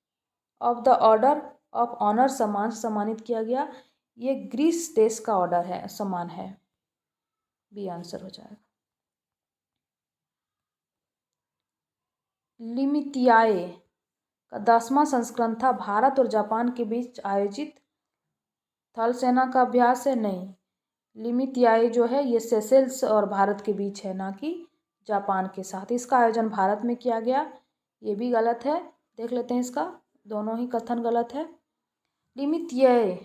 of the order of honour सम्मान सम्मानित किया गया। ये ग्रीस देश का ऑर्डर है, सम्मान है, बी आंसर हो जाएगा। लिमितियाए का 10वां संस्करण था, भारत और जापान के बीच आयोजित थल सेना का अभ्यास है? नहीं, लिमितियाए जो है ये सेशेल्स और भारत के बीच है, ना कि जापान के साथ। इसका आयोजन भारत में किया गया, ये भी गलत है। देख लेते हैं इसका, दोनों ही कथन गलत है। लिमितियाए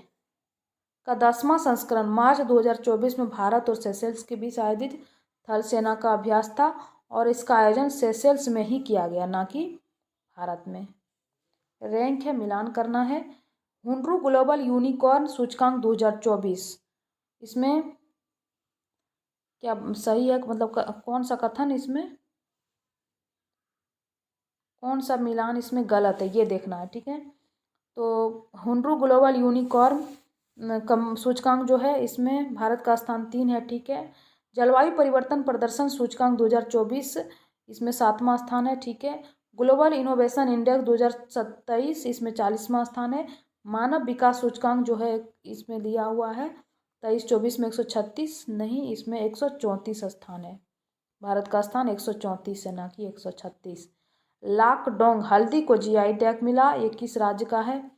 का 10वां संस्करण मार्च 2024 में भारत और सेशेल्स के बीच आयोजित थल सेना का अभ्यास था और इसका आयोजन सेशेल्स में ही किया गया, ना कि भारत में। रैंक है, मिलान करना है। हुंड्रू ग्लोबल यूनिकॉर्न सूचकांक 2024, इसमें क्या सही है? मतलब कौन सा कथन इसमें, कौन सा मिलान इसमें गलत है, ये देखना है, ठीक है। तो हुंड्रू ग्लोबल यूनिकॉर्न कम सूचकांक जो है इसमें भारत का स्थान 3 है, ठीक है। जलवायु परिवर्तन प्रदर्शन सूचकांक 2024, इसमें 7वां स्थान है, ठीक है। ग्लोबल इनोवेशन इंडेक्स 2027, इसमें 40वां स्थान है। मानव विकास सूचकांक जो है इसमें दिया हुआ है 23-24 में 136, नहीं, इसमें 134 स्थान है। भारत का स्थान 134 है, ना कि 136। लाकडोंग हल्दी को जीआई टैग मिला, ये किस राज्य का है?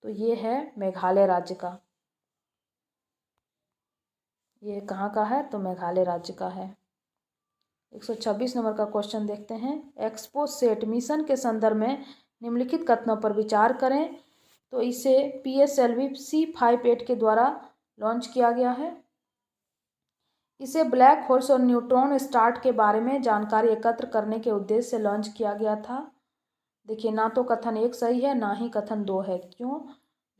तो ये है मेघालय राज्य का। ये कहाँ का है? तो मेघालय राज्य का है। 126 नंबर का क्वेश्चन देखते हैं। एक्सपो सेट मिशन के संदर्भ में निम्नलिखित कथनों पर विचार करें। तो इसे PSLV C58 के द्वारा लॉन्च किया गया है। इसे ब्लैक होल्स और न्यूट्रॉन स्टार के बारे में जानकारी एकत्र करने के उद्देश्य से लॉन्च किया गया था। देखिए, ना तो कथन 1 सही है, ना ही कथन 2 है। क्यों,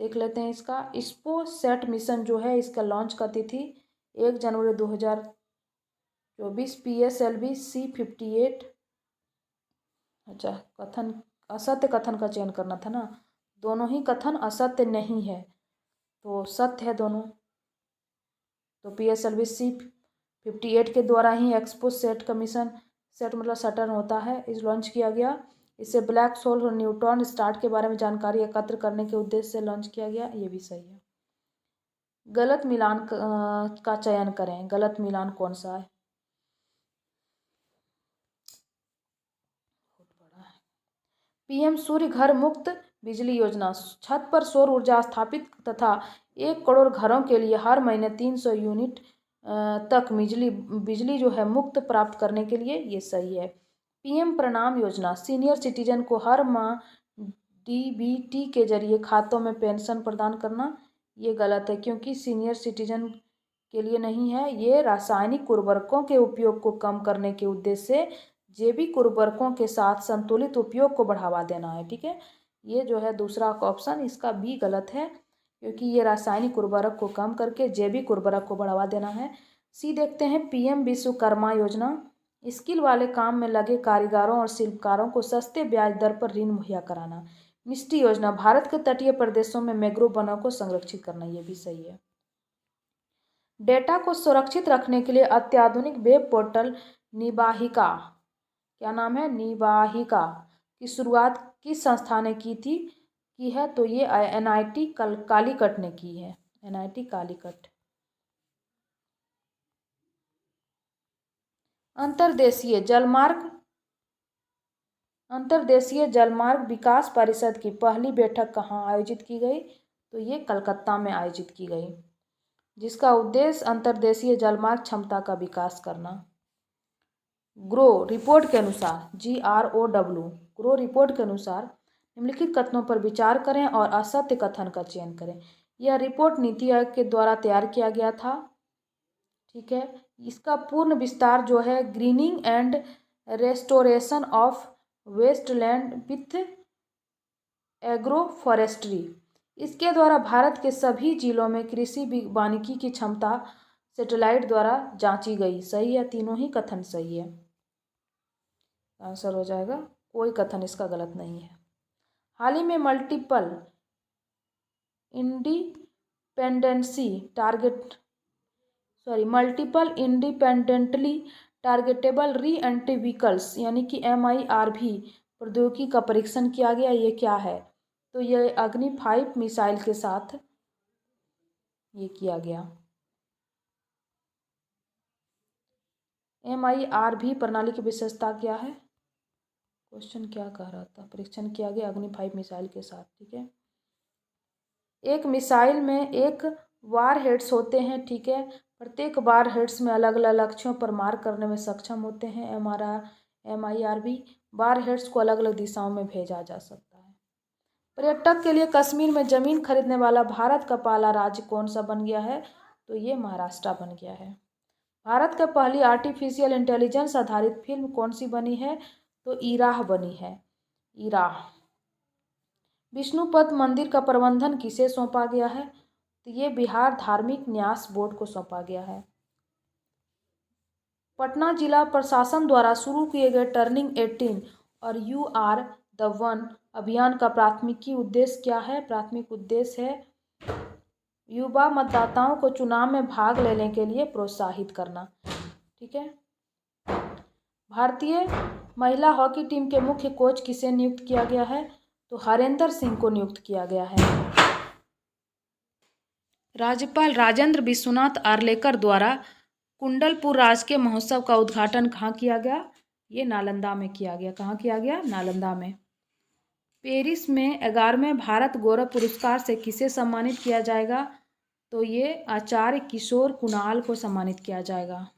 देख लेते हैं इसका। स्पोसैट मिशन जो है, इसका लॉन्च का तिथि 1 जनवरी 2024। PSLV C-58। अच्छा, कथन असत्य कथन का चयन करना था ना। दोनों ही कथन असत्य नहीं है, तो सत्य है दोनों। तो PSLV C-58 के द्वारा ही एक्सपो सेट का मिशन, सेट मतलब सटर्न होता है, इस लॉन्च किया गया। इसे ब्लैक होल और न्यूट्रॉन स्टार के बारे में जानकारी एकत्र करने के उद्देश्य से लॉन्च किया गया। ये भी सही है। गलत मिलान का चयन करें। गलत मिलान कौन सा है? PM सूर्य घर मुफ्त बिजली योजना। छत पर सौर ऊर्जा स्थापित तथा 1 करोड़ घरों के लिए हर महीने 300 यूनिट तक बिजली जो है मुफ्त प्राप्त करने के लिए, ये सही है। PM प्रणाम योजना, सीनियर सिटीजन को हर माह DBT के जरिए खातों में पेंशन प्रदान करना। ये गलत है, क्योंकि सीनियर सिटीजन के लिए नहीं है। ये रासायनिक उर्वरकों के उपयोग को कम करने के उद्देश्य से जैविक उर्वरकों के साथ संतुलित उपयोग को बढ़ावा देना है। ठीक है, ये जो है दूसरा ऑप्शन, इसका बी गलत है, क्योंकि ये रासायनिक उर्वरक को कम करके जैविक उर्वरक को बढ़ावा देना है। सी देखते हैं, PM विश्वकर्मा योजना, स्किल वाले काम में लगे कारीगरों और शिल्पकारों को सस्ते ब्याज दर पर ऋण मुहैया कराना। मिस्टी योजना, भारत के तटीय प्रदेशों में मैंग्रोव वनों को संरक्षित करना। ये भी सही है। डेटा को सुरक्षित रखने के लिए अत्याधुनिक वेब पोर्टल निवाहिका, क्या नाम है, निवाहिका, की शुरुआत किस संस्था ने की है? तो ये NIT कालीकट ने की है। NIT कालीकट। अंतर्देशीय जलमार्ग विकास परिषद की पहली बैठक कहाँ आयोजित की गई? तो ये कलकत्ता में आयोजित की गई, जिसका उद्देश्य अंतर्देशीय जलमार्ग क्षमता का विकास करना। ग्रो रिपोर्ट के अनुसार, GROW, ग्रो रिपोर्ट के अनुसार निम्नलिखित कथनों पर विचार करें और असत्य कथन का चयन करें। यह रिपोर्ट नीति आयोग के द्वारा तैयार किया गया था। ठीक है, इसका पूर्ण विस्तार जो है greening and restoration of wasteland with agro forestry, इसके द्वारा भारत के सभी जिलों में कृषि वानिकी की क्षमता सैटेलाइट द्वारा जांची गई। सही है, तीनों ही कथन सही है। आंसर हो जाएगा, कोई कथन इसका गलत नहीं है। हाल ही में multiple independently targetable re entry vehicles यानी कि MIRV प्रौद्योगिकी का परीक्षण किया गया। ये क्या है? तो ये अग्नि 5 मिसाइल के साथ ये किया गया। MIRV प्रणाली की विशेषता क्या है? क्वेश्चन क्या कह रहा था? परीक्षण किया गया अग्नि 5 मिसाइल के साथ। ठीक है, एक मिसाइल में एक वार हेड्स होते हैं। ठीक है, प्रत्येक वार हेड्स में अलग अलग लक्ष्यों पर मार करने में सक्षम होते हैं। MIRV वार हेड्स को अलग अलग दिशाओं में भेजा जा सकता है। पर्यटक के लिए कश्मीर में जमीन खरीदने वाला भारत का पहला राज्य कौन सा बन गया है? तो ये महाराष्ट्र बन गया है। भारत का पहली आर्टिफिशियल इंटेलिजेंस आधारित फिल्म कौन सी बनी है? तो इराह बनी है, इराह। विष्णुपद मंदिर का प्रबंधन किसे सौंपा गया है? तो ये बिहार धार्मिक न्यास बोर्ड को सौंपा गया है। पटना जिला प्रशासन द्वारा शुरू किए गए टर्निंग 18 और यू आर द वन अभियान का प्राथमिक उद्देश्य क्या है? प्राथमिक उद्देश्य है युवा मतदाताओं को चुनाव में भाग लेने के लिए प्रोत्साहित करना। ठीक है, भारतीय महिला हॉकी टीम के मुख्य कोच किसे नियुक्त किया गया है? तो हरेंद्र सिंह को नियुक्त किया गया है। राज्यपाल राजेंद्र विश्वनाथ आर्लेकर द्वारा कुंडलपुर राजकीय महोत्सव का उद्घाटन कहाँ किया गया? ये नालंदा में किया गया। कहाँ किया गया? नालंदा में। पेरिस में 11वें भारत गौरव पुरस्कार से किसे सम्मानित किया जाएगा? तो ये आचार्य किशोर कुणाल को सम्मानित किया जाएगा।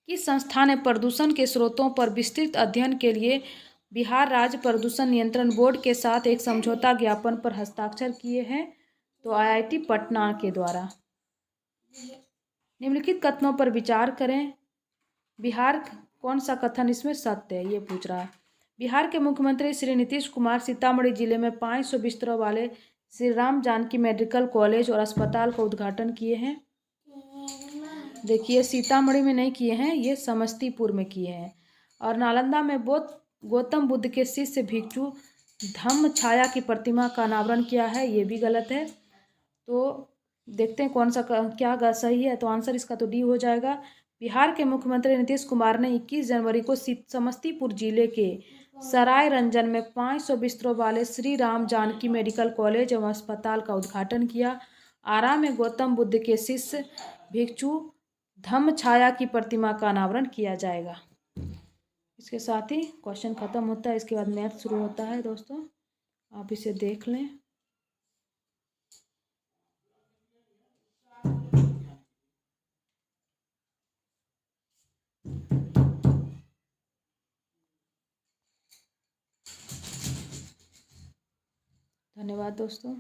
किस संस्था ने प्रदूषण के स्रोतों पर विस्तृत अध्ययन के लिए बिहार राज्य प्रदूषण नियंत्रण बोर्ड के साथ एक समझौता ज्ञापन पर हस्ताक्षर किए हैं? तो IIT पटना के द्वारा। निम्नलिखित कथनों पर विचार करें। बिहार कौन सा कथन इसमें सत्य है, ये पूछ रहा है। बिहार के मुख्यमंत्री श्री नीतीश कुमार सीतामढ़ी जिले में 500 बिस्तरों वाले श्री राम जानकी मेडिकल कॉलेज और अस्पताल का उद्घाटन किए हैं। देखिए, सीतामढ़ी में नहीं किए हैं, ये समस्तीपुर में किए हैं। और नालंदा में गौतम बुद्ध के शिष्य भिक्षु धम्म छाया की प्रतिमा का अनावरण किया है, ये भी गलत है। तो देखते हैं कौन सा क्या सही है। तो आंसर इसका तो डी हो जाएगा। बिहार के मुख्यमंत्री नीतीश कुमार ने 21 जनवरी को समस्तीपुर जिले के सराय रंजन में 500 बिस्तरों वाले श्री राम जानकी मेडिकल कॉलेज एवं अस्पताल का उद्घाटन किया। आरा में गौतम बुद्ध के शिष्य भिक्षु धम्म छाया की प्रतिमा का अनावरण किया जाएगा। इसके साथ ही क्वेश्चन खत्म होता है। इसके बाद मैथ शुरू होता है दोस्तों, आप इसे देख लें। धन्यवाद दोस्तों।